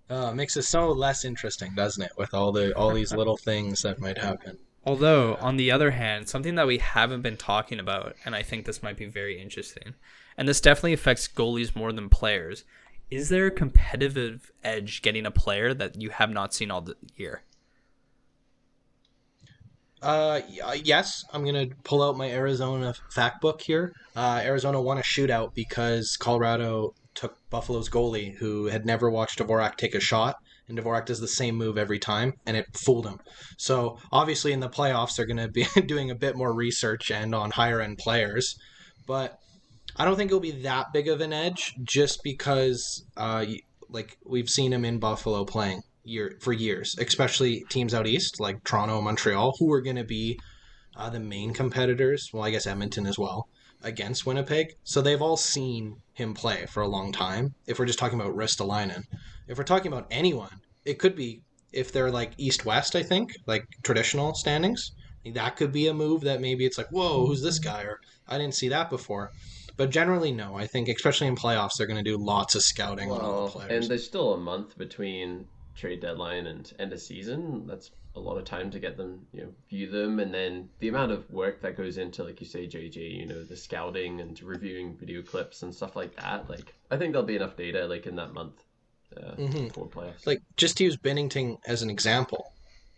Makes it so less interesting, doesn't it? With all these little things that might happen. Although, on the other hand, something that we haven't been talking about, and I think this might be very interesting, and this definitely affects goalies more than players, is there a competitive edge getting a player that you have not seen all the year? Yes, I'm going to pull out my Arizona fact book here. Arizona won a shootout because Colorado took Buffalo's goalie, who had never watched Dvorak take a shot, and Dvorak does the same move every time, and it fooled him. So, obviously, in the playoffs, they're going to be doing a bit more research and on higher-end players, but I don't think it'll be that big of an edge, just because, we've seen him in Buffalo playing for years, especially teams out east like Toronto and Montreal, who are going to be the main competitors. Well, I guess Edmonton as well, against Winnipeg. So they've all seen him play for a long time. If we're just talking about Ristolainen, if we're talking about anyone, it could be if they're like east-west, I think, like traditional standings. That could be a move that maybe it's like, whoa, who's this guy? Or I didn't see that before. But generally, no. I think, especially in playoffs, they're going to do lots of scouting on all the players. And there's still a month between trade deadline and end of season. That's a lot of time to get them, view them, and then the amount of work that goes into, like you say, JJ, the scouting and reviewing video clips and stuff like that. Like, I think there'll be enough data, like, in that month for playoffs. Like, just to use Binnington as an example,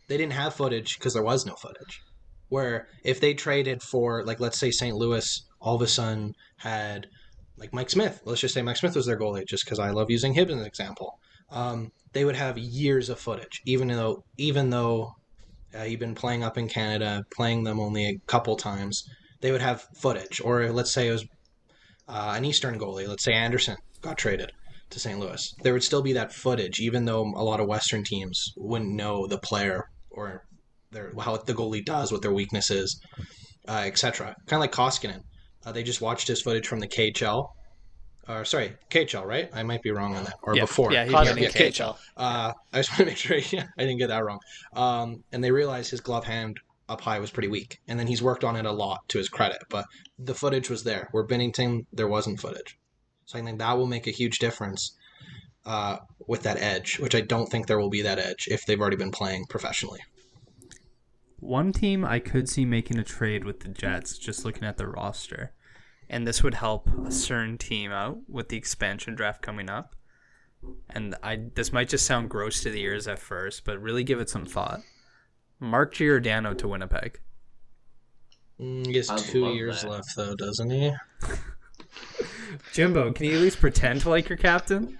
they didn't have footage because there was no footage. Where if they traded for, like, let's say St. Louis all of a sudden had, like, Mike Smith. Let's just say Mike Smith was their goalie, just because I love using him as an example. They would have years of footage, even though he'd been playing up in Canada, playing them only a couple times. They would have footage. Or let's say it was an Eastern goalie. Let's say Anderson got traded to St. Louis. There would still be that footage, even though a lot of Western teams wouldn't know the player or how the goalie does, what their weakness is, etc. Kind of like Koskinen. They just watched his footage from the KHL. KHL, right? I might be wrong on that. Or before. Yeah, KHL. I just want to make sure I didn't get that wrong. And they realized his glove hand up high was pretty weak. And then he's worked on it a lot, to his credit. But the footage was there. Where Binnington, there wasn't footage. So I think that will make a huge difference with that edge, which I don't think there will be that edge if they've already been playing professionally. One team I could see making a trade with the Jets, just looking at the roster, and this would help a certain team out with the expansion draft coming up. And this might just sound gross to the ears at first, but really give it some thought. Mark Giordano to Winnipeg. He has 2 years left, though, doesn't he? Jimbo, can you at least pretend to like your captain?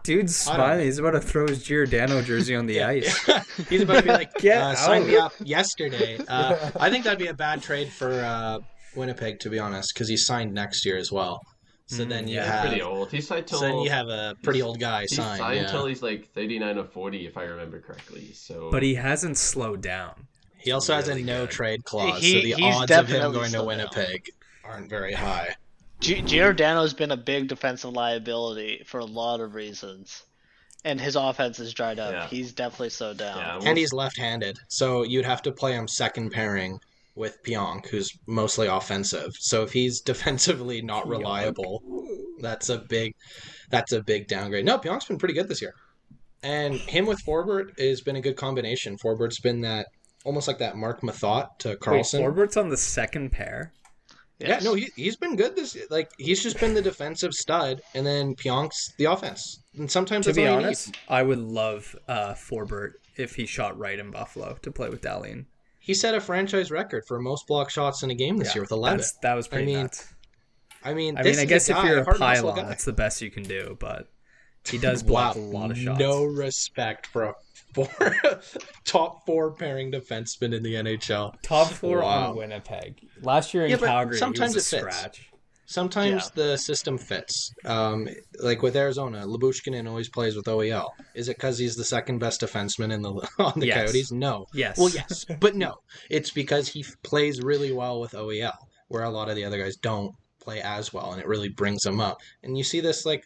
Dude's smiling. He's about to throw his Giordano jersey on the ice. He's about to be like, sign me up yesterday. I think that'd be a bad trade for Winnipeg, to be honest, because he's signed next year as well. So then you have pretty old. He's signed till, so then you have a pretty old guy he's signed. signed until he's like 39 or 40, if I remember correctly. So, but he hasn't slowed down. He also has a no trade clause, so the odds of him going to Winnipeg aren't very high. Giordano's been a big defensive liability for a lot of reasons, and his offense is dried up. Yeah. He's definitely slowed down. Yeah, And he's left-handed, so you'd have to play him second pairing with Pionk, who's mostly offensive. So if he's defensively not reliable, that's a big downgrade. No, Pionk's been pretty good this year. And him with Forbort has been a good combination. Forbort's been that almost like that Mark Mathot to Carlson. Wait, Forbort's on the second pair? Yes. Yeah, no, he's been good this year. Like, he's just been the defensive stud, and then Pionk's the offense. And sometimes to that's be all honest, I would love Forbort if he shot right in Buffalo to play with Dahlin. He set a franchise record for most block shots in a game this year with 11. That was pretty nuts. I mean, I guess if you're a pylon, that's the best you can do, but he does block a lot of shots. No respect for a top 4 pairing defenseman in the NHL. Top 4 on Winnipeg. Last year in Calgary, sometimes he was a it fits. scratch. Sometimes the system fits. Like with Arizona, Lyubushkin always plays with OEL. Is it because he's the second best defenseman on the Coyotes? No. Yes. Well, yes, but no. It's because he plays really well with OEL, where a lot of the other guys don't play as well, and it really brings him up. And you see this like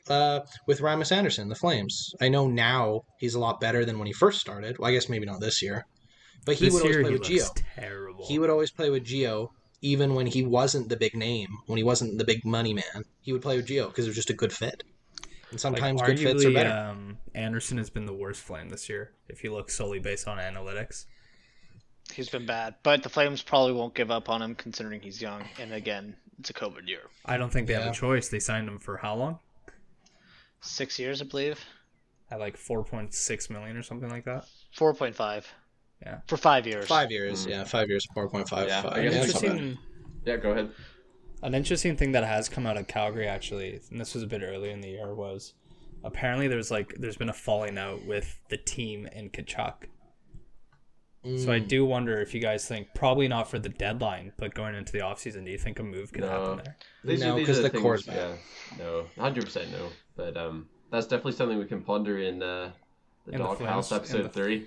with Ramus Anderson, the Flames. I know now he's a lot better than when he first started. Well, I guess maybe not this year, but he would always play with Gio. Terrible. He would always play with Gio. Even when he wasn't the big name, when he wasn't the big money man, he would play with Gio because it was just a good fit. And sometimes good fits are better. Anderson has been the worst Flame this year, if you look solely based on analytics. He's been bad, but the Flames probably won't give up on him considering he's young. And again, it's a COVID year. I don't think they have a choice. They signed him for how long? 6 years, I believe. At like $4.6 million or something like that. 4.5. Yeah. For 5 years. 5 years, 5 years, 4.5. Yeah, go ahead. An interesting thing that has come out of Calgary, actually, and this was a bit earlier in the year, was apparently there's been a falling out with the team and Kachuk. So I do wonder if you guys think, probably not for the deadline, but going into the offseason, do you think a move could happen there? No, because the core's bad. Yeah, no, 100% no. But that's definitely something we can ponder in the Doghouse episode 3.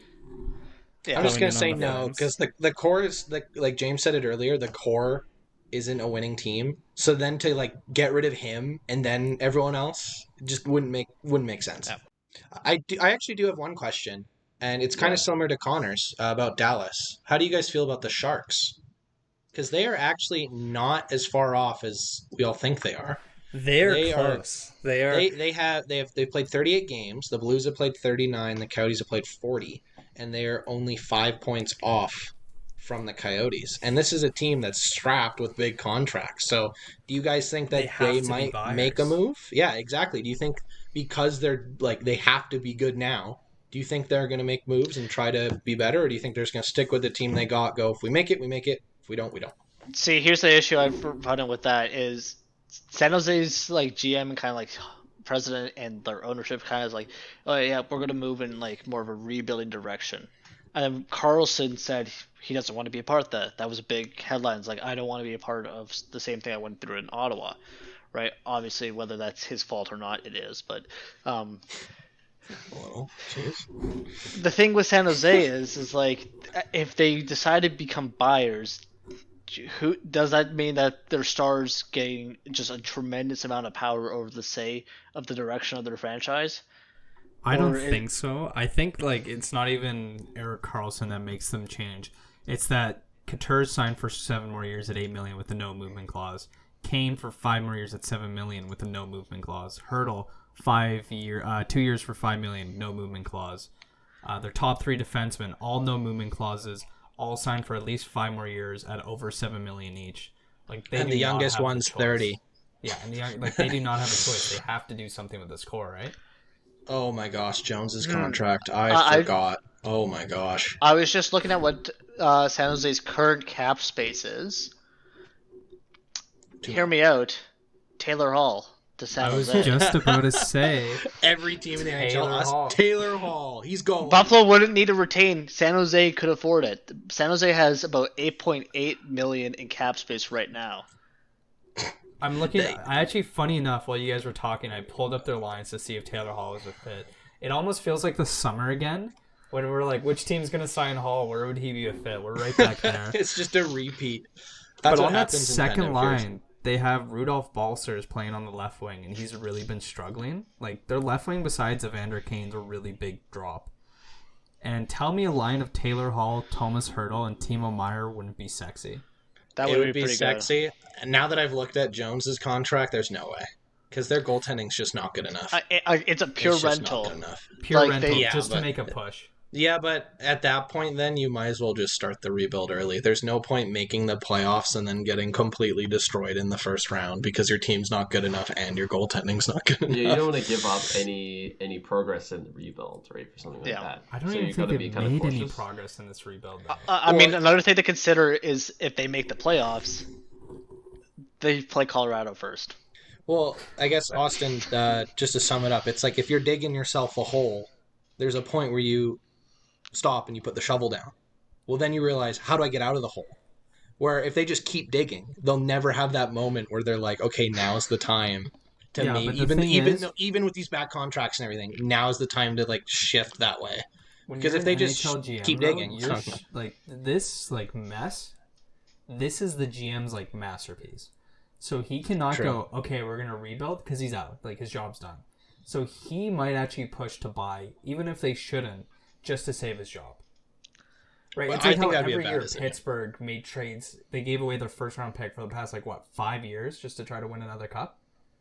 Yeah. I'm just going to say no, because the core is, like James said it earlier, the core isn't a winning team. So then to like get rid of him and then everyone else just wouldn't make sense. Yeah. I actually do have one question, and it's kind of similar to Connor's about Dallas. How do you guys feel about the Sharks? Because they are actually not as far off as we all think they are. They're close. They've played 38 games. The Blues have played 39. The Coyotes have played 40. And they're only 5 points off from the Coyotes. And this is a team that's strapped with big contracts. So do you guys think that they might make a move? Yeah, exactly. Do you think because they're like they have to be good now, do you think they're going to make moves and try to be better? Or do you think they're just going to stick with the team they got, go, if we make it, we make it. If we don't, we don't. See, here's the issue I've run with that is San Jose's like GM and kind of like president and their ownership kind of like, oh yeah, we're going to move in like more of a rebuilding direction. And Carlson said he doesn't want to be a part of that. That was a big headline. It's like, I don't want to be a part of the same thing I went through in Ottawa, right? Obviously, whether that's his fault or not, it is. But the thing with San Jose is like, if they decide to become buyers, who does that mean that their stars gain just a tremendous amount of power over the say of the direction of their franchise? I don't think so. I think like it's not even Erik Karlsson that makes them change. It's that Couture signed for 7 more years at $8 million with a no movement clause. Kane for 5 more years at $7 million with a no movement clause. Hurdle 2 years for $5 million, no movement clause. Their top 3 defensemen, all no movement clauses. all signed for at least 5 more years at over $7 million each. Like they And do the not youngest have one's the choice. 30. Yeah, and they do not have a choice. They have to do something with this core, right? Oh my gosh, Jones's contract. I forgot. Oh my gosh. I was just looking at what San Jose's current cap space is. Hear me out. Taylor Hall to San I was Jose. just about to say Every team in the Taylor NHL Hall. has Taylor Hall. He's going. Buffalo wouldn't need to retain. San Jose could afford it. San Jose has about $8.8 million in cap space right now. I'm looking. I actually, funny enough, while you guys were talking, I pulled up their lines to see if Taylor Hall was a fit. It almost feels like the summer again, when we're like, which team's gonna sign Hall? Where would he be a fit? We're right back there. It's just a repeat. That's But what on that happens in second kind of years. line, they have Rudolph Balcers playing on the left wing, and he's really been struggling. Like their left wing, besides Evander Kane's a really big drop. And tell me a line of Taylor Hall, Thomas Hertl, and Timo Meier wouldn't be sexy. That It would be pretty sexy. And now that I've looked at Jones's contract, there's no way. Because their goaltending's just not good enough. good. It's a pure It's just rental. not good enough. Pure Like, rental, they- just Yeah, to but- make a push. Yeah, but at that point, then you might as well just start the rebuild early. There's no point making the playoffs and then getting completely destroyed in the first round because your team's not good enough and your goaltending's not good enough. Yeah, you don't want to give up any progress in the rebuild, right, for something like Yeah. that. I don't So even you think gotta they've be kind of made any cautious. progress in this rebuild. Though. I mean, another thing to consider is if they make the playoffs, they play Colorado first. Well, I guess, Austin, just to sum it up, it's like if you're digging yourself a hole, there's a point where you stop and you put the shovel down. Well, then you realize, how do I get out of the hole? Where if they just keep digging, they'll never have that moment where they're like, okay, now's the time to Yeah, make, but the thing is- even with these bad contracts and everything, now's the time to like shift that way. When Because you're if they an just NHL GM, keep though, digging, you're it's not- like this like mess. This is the GM's like masterpiece. So he cannot True. go, okay, we're gonna rebuild because he's out, like his job's done. So he might actually push to buy, even if they shouldn't, just to save his job. Right? Well, It's I like think how that'd be a every bad year decision. Pittsburgh made trades. They gave away their first round pick for the past 5 years just to try to win another cup.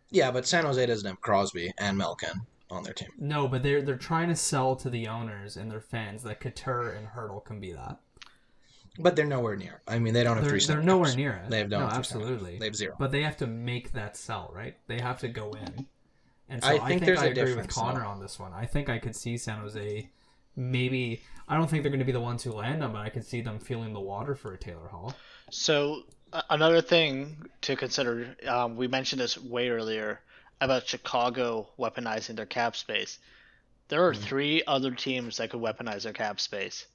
Yeah, but San Jose doesn't have Crosby and Malkin on their team. No, but they're trying to sell to the owners and their fans that Couture and Hertl can be that. But they're nowhere near. I mean, they don't have They're 3 center nowhere backs. near it. They have no, no 3 center backs. absolutely. They have 0. But they have to make that sell, right? They have to go in. And so I I think think there's I a agree with difference, Connor though. on this one. I think I could see San Jose maybe. I don't think they're going to be the ones who land them, but I could see them feeling the water for a Taylor Hall. So another thing to consider, we mentioned this way earlier about Chicago weaponizing their cap space. There are 3 other teams that could weaponize their cap space.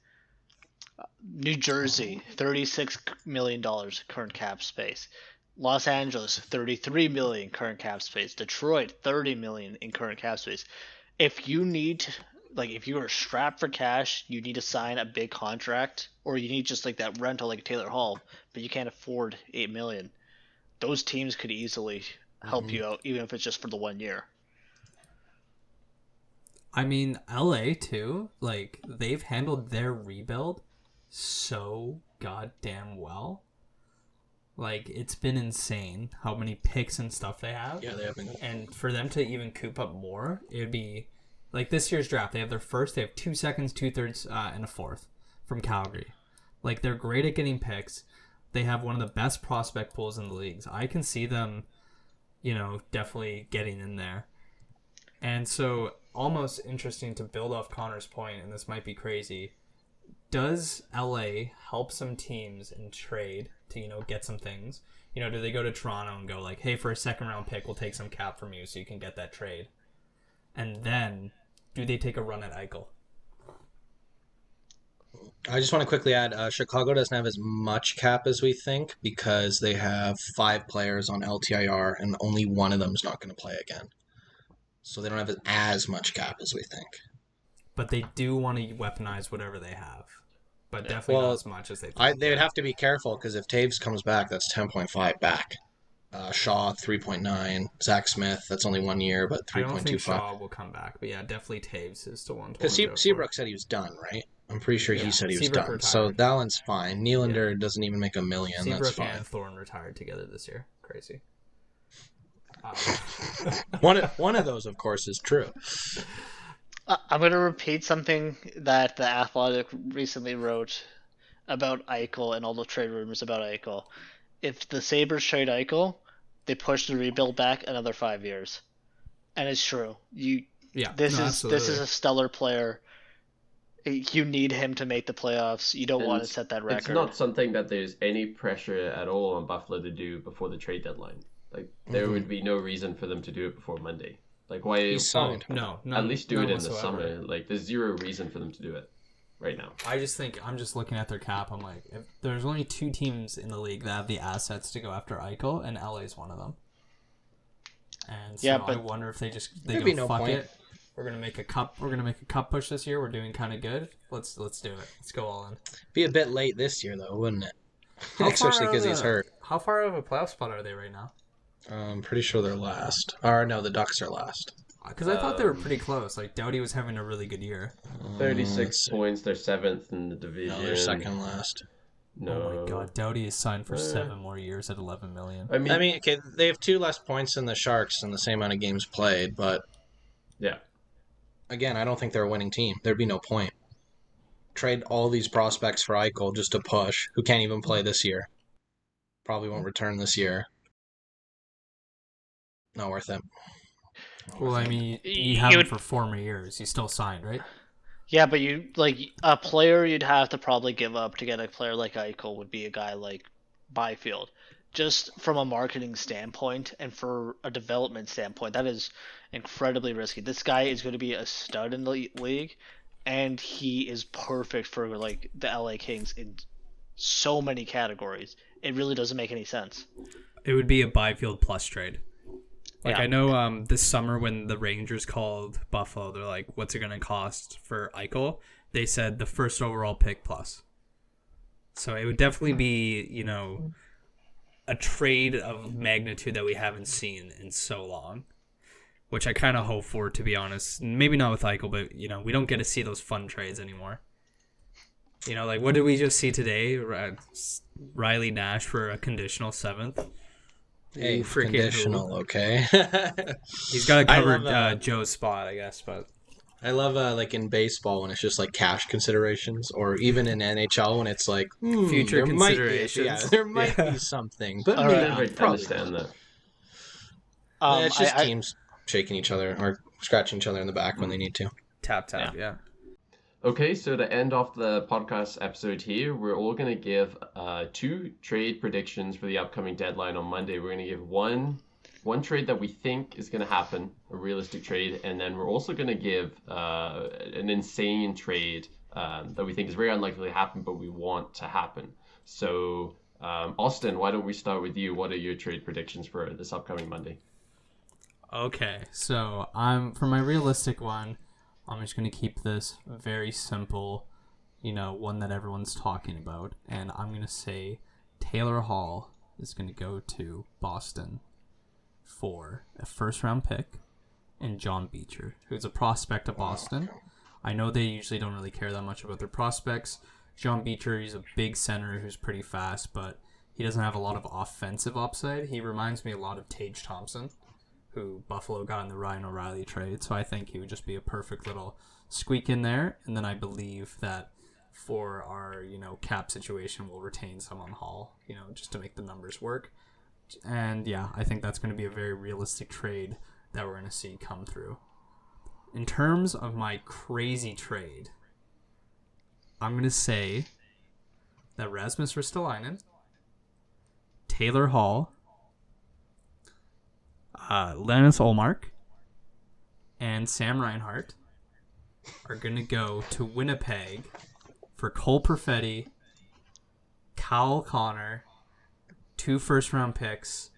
New Jersey, $36 million current cap space. Los Angeles, $33 million current cap space. Detroit, $30 million in current cap space. If you need, if you are strapped for cash, you need to sign a big contract, or you need just like that rental like Taylor Hall, but you can't afford $8 million. Those teams could easily help you out, even if it's just for the 1 year. I mean, LA too. Like they've handled their rebuild so goddamn well. Like it's been insane how many picks and stuff they have. Yeah, they have been. And for them to even coop up more, it would be like this year's draft. They have their first. They have 2 seconds, 2/3, and a fourth from Calgary. Like they're great at getting picks. They have one of the best prospect pools in the leagues. I can see them, definitely getting in there. And so, almost interesting to build off Connor's point, and this might be crazy. Does LA help some teams in trade to, get some things? Do they go to Toronto and go like, hey, for a second round pick, we'll take some cap from you so you can get that trade? And then, do they take a run at Eichel? I just want to quickly add, Chicago doesn't have as much cap as we think because they have 5 players on LTIR and only one of them is not going to play again. So they don't have as much cap as we think. But they do want to weaponize whatever they have. But definitely not as much as they think. They would have to be careful because if Taves comes back, that's 10.5 back. Shaw, 3.9. Zach Smith, that's only 1 year, but 3.25. I don't think Shaw will come back. But yeah, definitely Taves is the one. Because Seabrook said he was done, right? I'm pretty sure he said he was Seabrook done. retired. So that one's fine. Nylander doesn't even make $1 million. That's Seabrook fine. and Thorne retired together this year. Crazy. One of those, of course, is true. I'm going to repeat something that The Athletic recently wrote about Eichel and all the trade rumors about Eichel. If the Sabres trade Eichel, they push the rebuild back another 5 years, and it's true. This is a stellar player. You need him to make the playoffs. You don't want to set that record. It's not something that there's any pressure at all on Buffalo to do before the trade deadline. Like there would be no reason for them to do it before Monday. Like why? He's signed. No, at least do it in whatsoever. the summer. Like there's zero reason for them to do it right now. I just think I'm just looking at their cap. I'm like, if there's only 2 teams in the league that have the assets to go after Eichel, and LA is one of them. And so I wonder if they go fuck it. We're gonna make a cup. We're gonna make a cup push this year. We're doing kind of good. Let's do it. Let's go all in. Be a bit late this year though, wouldn't it? Especially because he's hurt. How far of a playoff spot are they right now? I'm pretty sure they're last. Or no, the Ducks are last. Because I thought they were pretty close. Like Doughty was having a really good year. 36 points. They're 7th in the division. No, they're second last. No. Oh my god, Doughty is signed for 7 more years at $11 million. I mean, okay, they have 2 less points than the Sharks and the same amount of games played, but yeah. Again, I don't think they're a winning team. There'd be no point. Trade all these prospects for Eichel just to push, who can't even play this year. Probably won't return this year. Not worth it. Well, I mean, you have him for 4 more years. He's still signed, right? Yeah, but a player you'd have to probably give up to get a player like Eichel would be a guy like Byfield. Just from a marketing standpoint and for a development standpoint, that is incredibly risky. This guy is going to be a stud in the league, and he is perfect for like the LA Kings in so many categories. It really doesn't make any sense. It would be a Byfield plus trade. Like, yeah. I know this summer when the Rangers called Buffalo, they're like, what's it going to cost for Eichel? They said the first overall pick plus. So it would definitely be, a trade of magnitude that we haven't seen in so long, which I kind of hope for, to be honest. Maybe not with Eichel, but, we don't get to see those fun trades anymore. Like, what did we just see today? Riley Nash for a conditional 7th. Hey, conditional, okay. He's got to cover Joe's spot, I guess, but I love like in baseball when it's just like cash considerations, or even in NHL when it's like future considerations. There might be something, but I understand that. It's just teams shaking each other or scratching each other in the back when they need to. Tap, yeah. Okay, so to end off the podcast episode here, we're all going to give 2 trade predictions for the upcoming deadline on Monday. We're going to give one trade that we think is going to happen, a realistic trade, and then we're also going to give an insane trade that we think is very unlikely to happen, but we want to happen. So, Austin, why don't we start with you? What are your trade predictions for this upcoming Monday? Okay, so for my realistic one, I'm just going to keep this very simple, one that everyone's talking about. And I'm going to say Taylor Hall is going to go to Boston for a first-round pick and John Beecher, who's a prospect of Boston. I know they usually don't really care that much about their prospects. John Beecher, he's a big center who's pretty fast, but he doesn't have a lot of offensive upside. He reminds me a lot of Tage Thompson, who Buffalo got in the Ryan O'Reilly trade. So I think he would just be a perfect little squeak in there. And then I believe that for our, cap situation, we'll retain some on Hall, just to make the numbers work. And yeah, I think that's going to be a very realistic trade that we're going to see come through. In terms of my crazy trade, I'm going to say that Rasmus Ristolainen, Taylor Hall, Linus Ullmark, and Sam Reinhart are going to go to Winnipeg for Cole Perfetti, Kyle Connor, 2 first-round picks,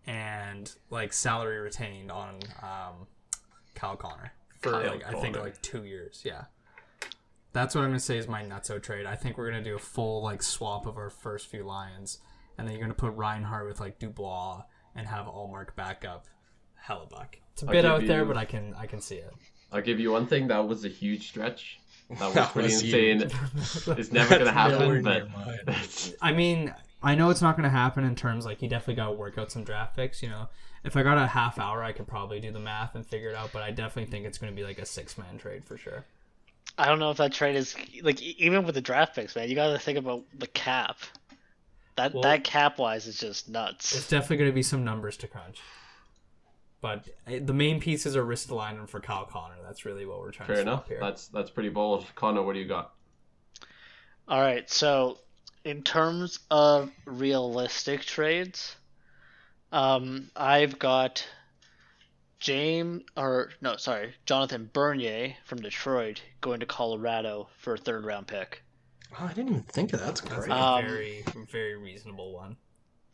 and salary retained on Kyle Connor for I think 2 years. Yeah, that's what I'm going to say is my nutso trade. I think we're going to do a full swap of our first few Lions, and then you're going to put Reinhart with Dubois and have Ullmark back up Hellebuck. It's a bit out there, but I can see it. I'll give you one thing. That was a huge stretch. That was pretty insane. It's never going to happen, but... I mean, I know it's not going to happen in terms, you definitely got to work out some draft picks, If I got a half hour, I could probably do the math and figure it out, but I definitely think it's going to be a 6-man trade for sure. I don't know if that trade is like even with the draft picks, man. You got to think about the cap. That cap wise is just nuts. It's definitely going to be some numbers to crunch. But the main pieces are Ristolainen for Kyle Connor. That's really what we're trying Fair to enough. swap here. That's pretty bold. Connor, what do you got? All right, so in terms of realistic trades, I've got Jonathan Bernier from Detroit going to Colorado for a third round pick. Oh, I didn't even think of that. That's That's great. a very, very reasonable one.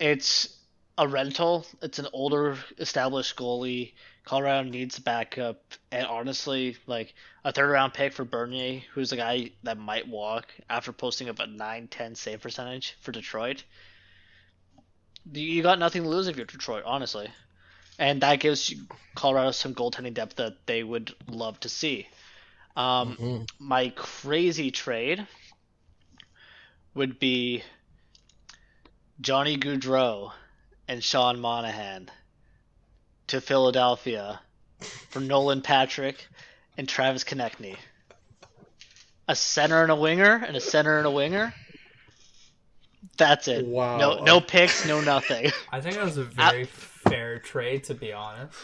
It's a rental. It's an older, established goalie. Colorado needs backup, and honestly, like a third round pick for Bernier, who's a guy that might walk after posting up a 9-10 save percentage for Detroit. You got nothing to lose if you're Detroit, honestly, and that gives Colorado some goaltending depth that they would love to see. My crazy trade would be Johnny Gaudreau and Sean Monahan to Philadelphia for Nolan Patrick and Travis Konechny. A center and a winger, and a center and a winger. That's it. Wow. No picks, no nothing. I think that was a very fair trade, to be honest.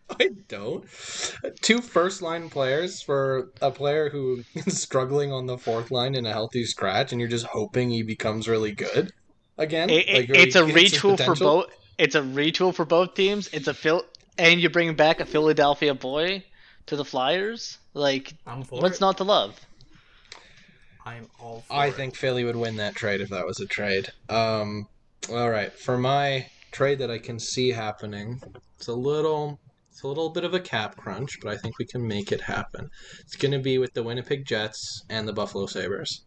I don't. 2 first-line players for a player who is struggling on the fourth line in a healthy scratch, and you're just hoping he becomes really good again. It's a retool for both. It's a retool for both teams. And you're bringing back a Philadelphia boy to the Flyers. Like, what's not to love? I'm all for I it. think Philly would win that trade if that was a trade. All right, for my trade that I can see happening, it's a little bit of a cap crunch, but I think we can make it happen. It's going to be with the Winnipeg Jets and the Buffalo Sabres.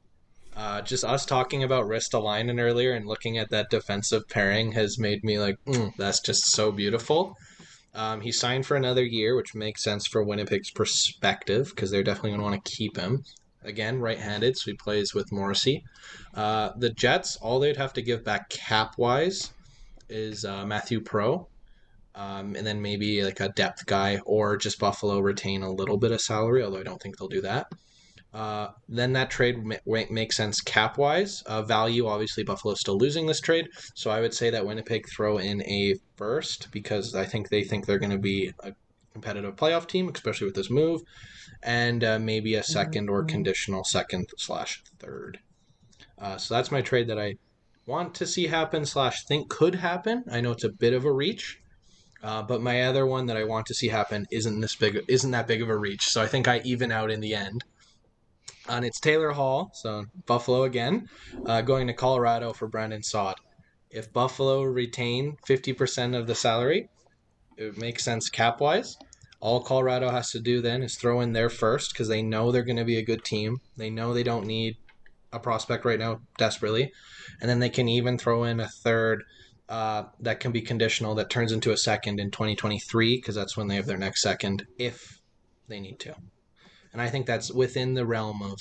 Just us talking about Ristolainen earlier and looking at that defensive pairing has made me like, that's just so beautiful. He signed for another year, which makes sense for Winnipeg's perspective because they're definitely going to want to keep him. Again, right-handed, so he plays with Morrissey. The Jets, all they'd have to give back cap-wise is Matthew Pro, and then maybe like a depth guy, or just Buffalo retain a little bit of salary, although I don't think they'll do that. Then that trade makes sense cap-wise. Value, obviously, Buffalo's still losing this trade, so I would say that Winnipeg throw in a first because I think they think they're going to be a competitive playoff team, especially with this move, and maybe a second or conditional second/third. So that's my trade that I want to see happen / think could happen. I know it's a bit of a reach, but my other one that I want to see happen isn't that big of a reach. So I think I even out in the end. And it's Taylor Hall, so Buffalo again, going to Colorado for Brandon Saad. If Buffalo retain 50% of the salary, it would make sense cap-wise. All Colorado has to do then is throw in their first because they know they're going to be a good team. They know they don't need a prospect right now desperately. And then they can even throw in a third that can be conditional that turns into a second in 2023 because that's when they have their next second if they need to. And I think that's within the realm of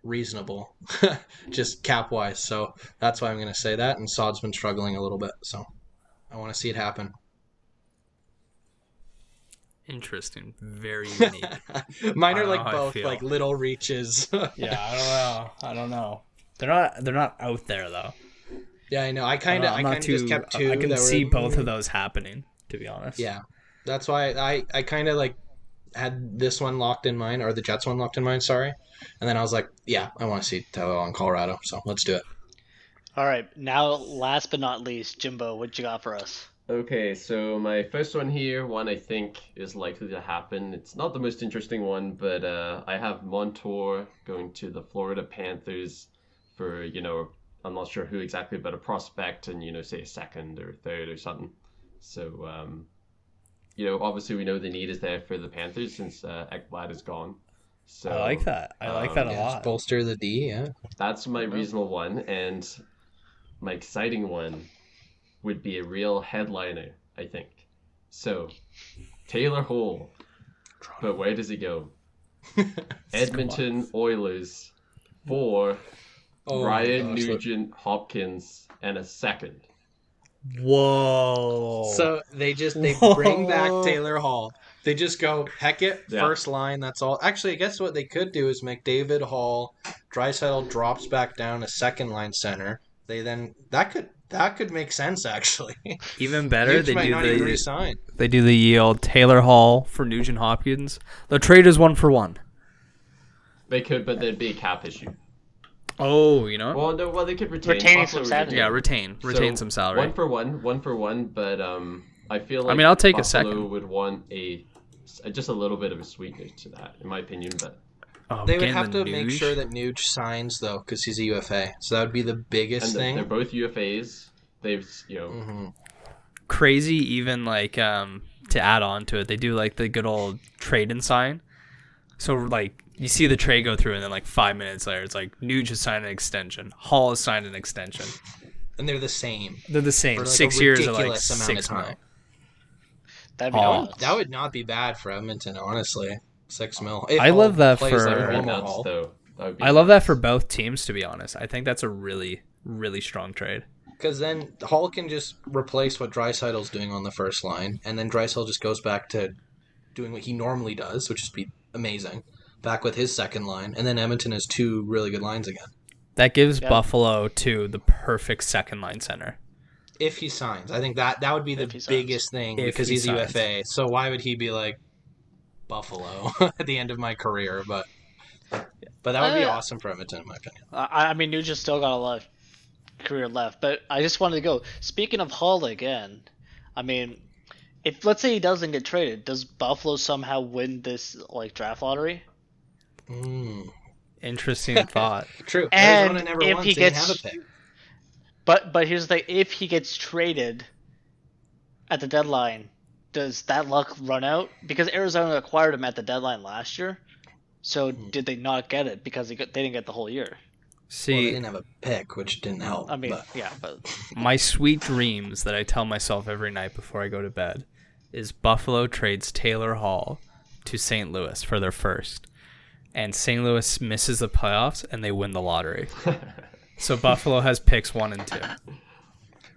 reasonable, just cap-wise. So that's why I'm going to say that. And Saad's been struggling a little bit, so I want to see it happen. Interesting. Very unique. Mine are I don't like know how I both feel. like little reaches. Yeah, I don't know. They're not out there though. Yeah, I know. I kind of just kept 2. I can that see were, both of those happening, to be honest. Yeah, that's why I kind of like had this one locked in mind, or the Jets one locked in mind, sorry. And then I was like, yeah, I want to see Taylor on Colorado, so let's do it. All right, now last but not least, Jimbo, what you got for us? Okay, so my first one here, one I think is likely to happen. It's not the most interesting one, but I have Montour going to the Florida Panthers for, I'm not sure who exactly, but a prospect and, say a second or third or something. So, obviously we know the need is there for the Panthers since Ekblad is gone. So I like that. I like that a lot. Bolster the D, yeah. That's my reasonable one, and my exciting one would be a real headliner, I think. So, Taylor Hall. But where does he go? Edmonton Oilers for Ryan Nugent Hopkins and a second. Whoa. So they bring back Taylor Hall. They just go Heckett first line. That's all. Actually, I guess what they could do is McDavid, Hall, Draisaitl drops back down a second line center. They then that could make sense actually. Even better, they do the yield Taylor Hall for Nugent Hopkins. The trade is 1-for-1. They could, but there'd be a cap issue. Oh, you know. Well, no, they could retain. Retaining some salary. Yeah, retain some salary. 1-for-1. But I feel like I'll take Buffalo a second. would want just a little bit of a sweetener to that, in my opinion. But they would have to make sure that Nuge signs though, because he's a UFA. So that would be the biggest thing. They're both UFAs. They've crazy. Even like to add on to it, they do like the good old trade and sign. So like you see the trade go through, and then like 5 minutes later, it's like Nuge has signed an extension, Hall has signed an extension, and they're the same. They're the same. For like 6 years or like 6 months. That'd be nuts. That would not be bad for Edmonton, honestly. 6 mil. I love that for. I love that for both teams. To be honest, I think that's a really, really strong trade. Because then Hall can just replace what Draisaitl's doing on the first line, and then Draisaitl just goes back to doing what he normally does, which is be amazing, back with his second line, and then Edmonton has 2 really good lines again. That gives Buffalo too the perfect second line center. If he signs, I think that would be the biggest thing because he's a UFA. So why would he be like Buffalo at the end of my career? But that would be awesome for Edmonton, in my opinion. I mean, Nugent's still got a lot of career left, but I just wanted to go. Speaking of Hall again, I mean, if let's say he doesn't get traded, does Buffalo somehow win this like draft lottery? Interesting thought. True. And Arizona never if won, he so gets, have a pick. But here's the thing: if he gets traded at the deadline, does that luck run out? Because Arizona acquired him at the deadline last year, so did they not get it because they didn't get the whole year? See, they didn't have a pick, which didn't help. I mean, but my sweet dreams that I tell myself every night before I go to bed is Buffalo trades Taylor Hall to St. Louis for their first, and St. Louis misses the playoffs and they win the lottery. So Buffalo has picks 1 and 2.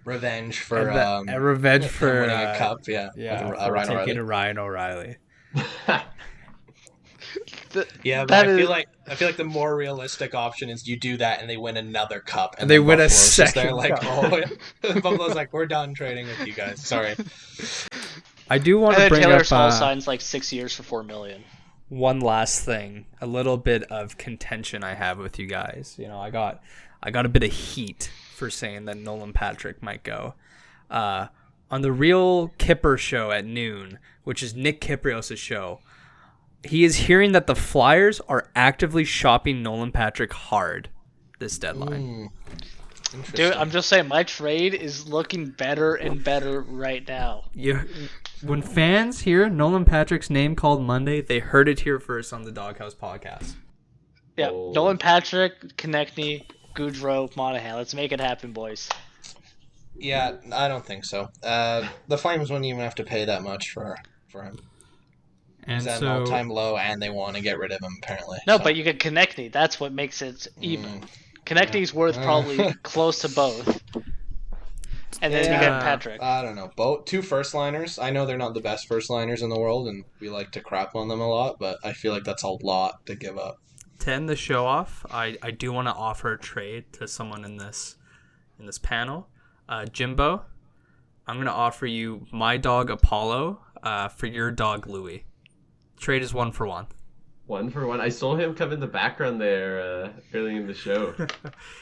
Revenge for winning a cup, Ryan O'Reilly. But I feel like the more realistic option is you do that and they win another cup and they win a second cup. Buffalo's like, we're done trading with you guys. Sorry. I do want to bring Taylor up Hall signs like 6 years for $4 million. One last thing, a little bit of contention I have with you guys. You know, I got a bit of heat for saying that Nolan Patrick might go. On the Real Kipper show at noon, which is Nick Kiprios' show, he is hearing that the Flyers are actively shopping Nolan Patrick hard this deadline. Dude, I'm just saying, my trade is looking better and better right now. When fans hear Nolan Patrick's name called Monday, they heard it here first on the Doghouse podcast. Yeah, Nolan Patrick, Konechny, Goudreau, Monahan. Let's make it happen, boys. Yeah, I don't think so. The Flames wouldn't even have to pay that much for him. And he's at an all-time low, and they want to get rid of him, apparently. No, but you get Konechny. That's what makes it even. Konechny's worth probably close to both. And then you get Patrick. I don't know. Both 2 first-liners. I know they're not the best first-liners in the world, and we like to crap on them a lot, but I feel like that's a lot to give up. To end the show off, I do want to offer a trade to someone in this panel. Jimbo, I'm going to offer you my dog Apollo for your dog Louie. Trade is 1-for-1. 1-for-1. I saw him come in the background there early in the show.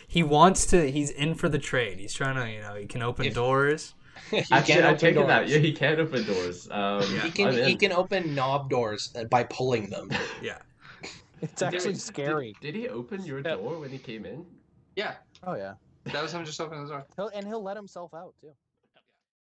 He's in for the trade. He's trying to, he can open doors. Actually, I'm taking that. Yeah, he can open doors. He can open knob doors by pulling them. Yeah. It's actually scary. Did he open your door when he came in? Yeah. Oh, yeah. That was him just opening the door. He'll let himself out, too.